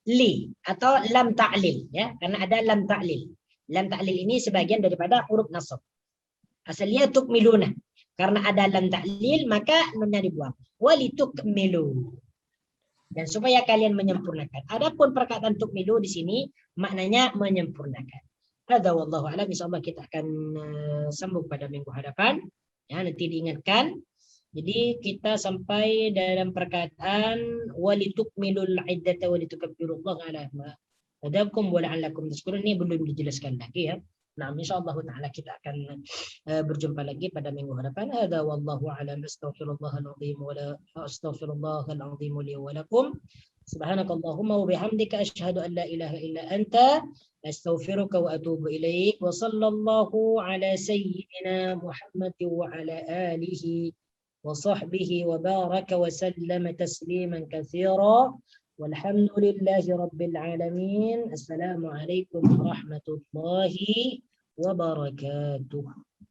li atau lam ta'lil karena ada lam ta'lil. Lam ta'lil ini sebagian daripada huruf nasab. Asal dia tukmiluna. Karena ada lam ta'lil maka nunnya dibuang. Walitukmilu. Dan supaya kalian menyempurnakan. Adapun perkataan tukmilu di sini maknanya menyempurnakan. Hadza wallahu a'lam. Insyaallah kita akan sambung pada minggu hadapan. Nanti diingatkan. Jadi kita sampai dalam perkataan walitukmilul iddata walitukabbirullaha ala ma hadakum wa la'allakum tashkurun. Ini belum dijelaskan lagi Nah, insyaallah taala kita akan berjumpa lagi pada minggu hadapan. Hadza wallahu a'lam. Astaghfirullahal azim wa la astaghfirullahal azim li wa lakum. Subhanakallahumma wa bihamdika asyhadu an la ilaha illa anta astaghfiruka wa atubu ilaik. Wa sallallahu ala sayyidina Muhammad wa ala alihi wa sahbihi wa baraka wa sallama tasliman katsira. Walhamdulillahi rabbil alamin. Assalamualaikum warahmatullahi wabarakatuh.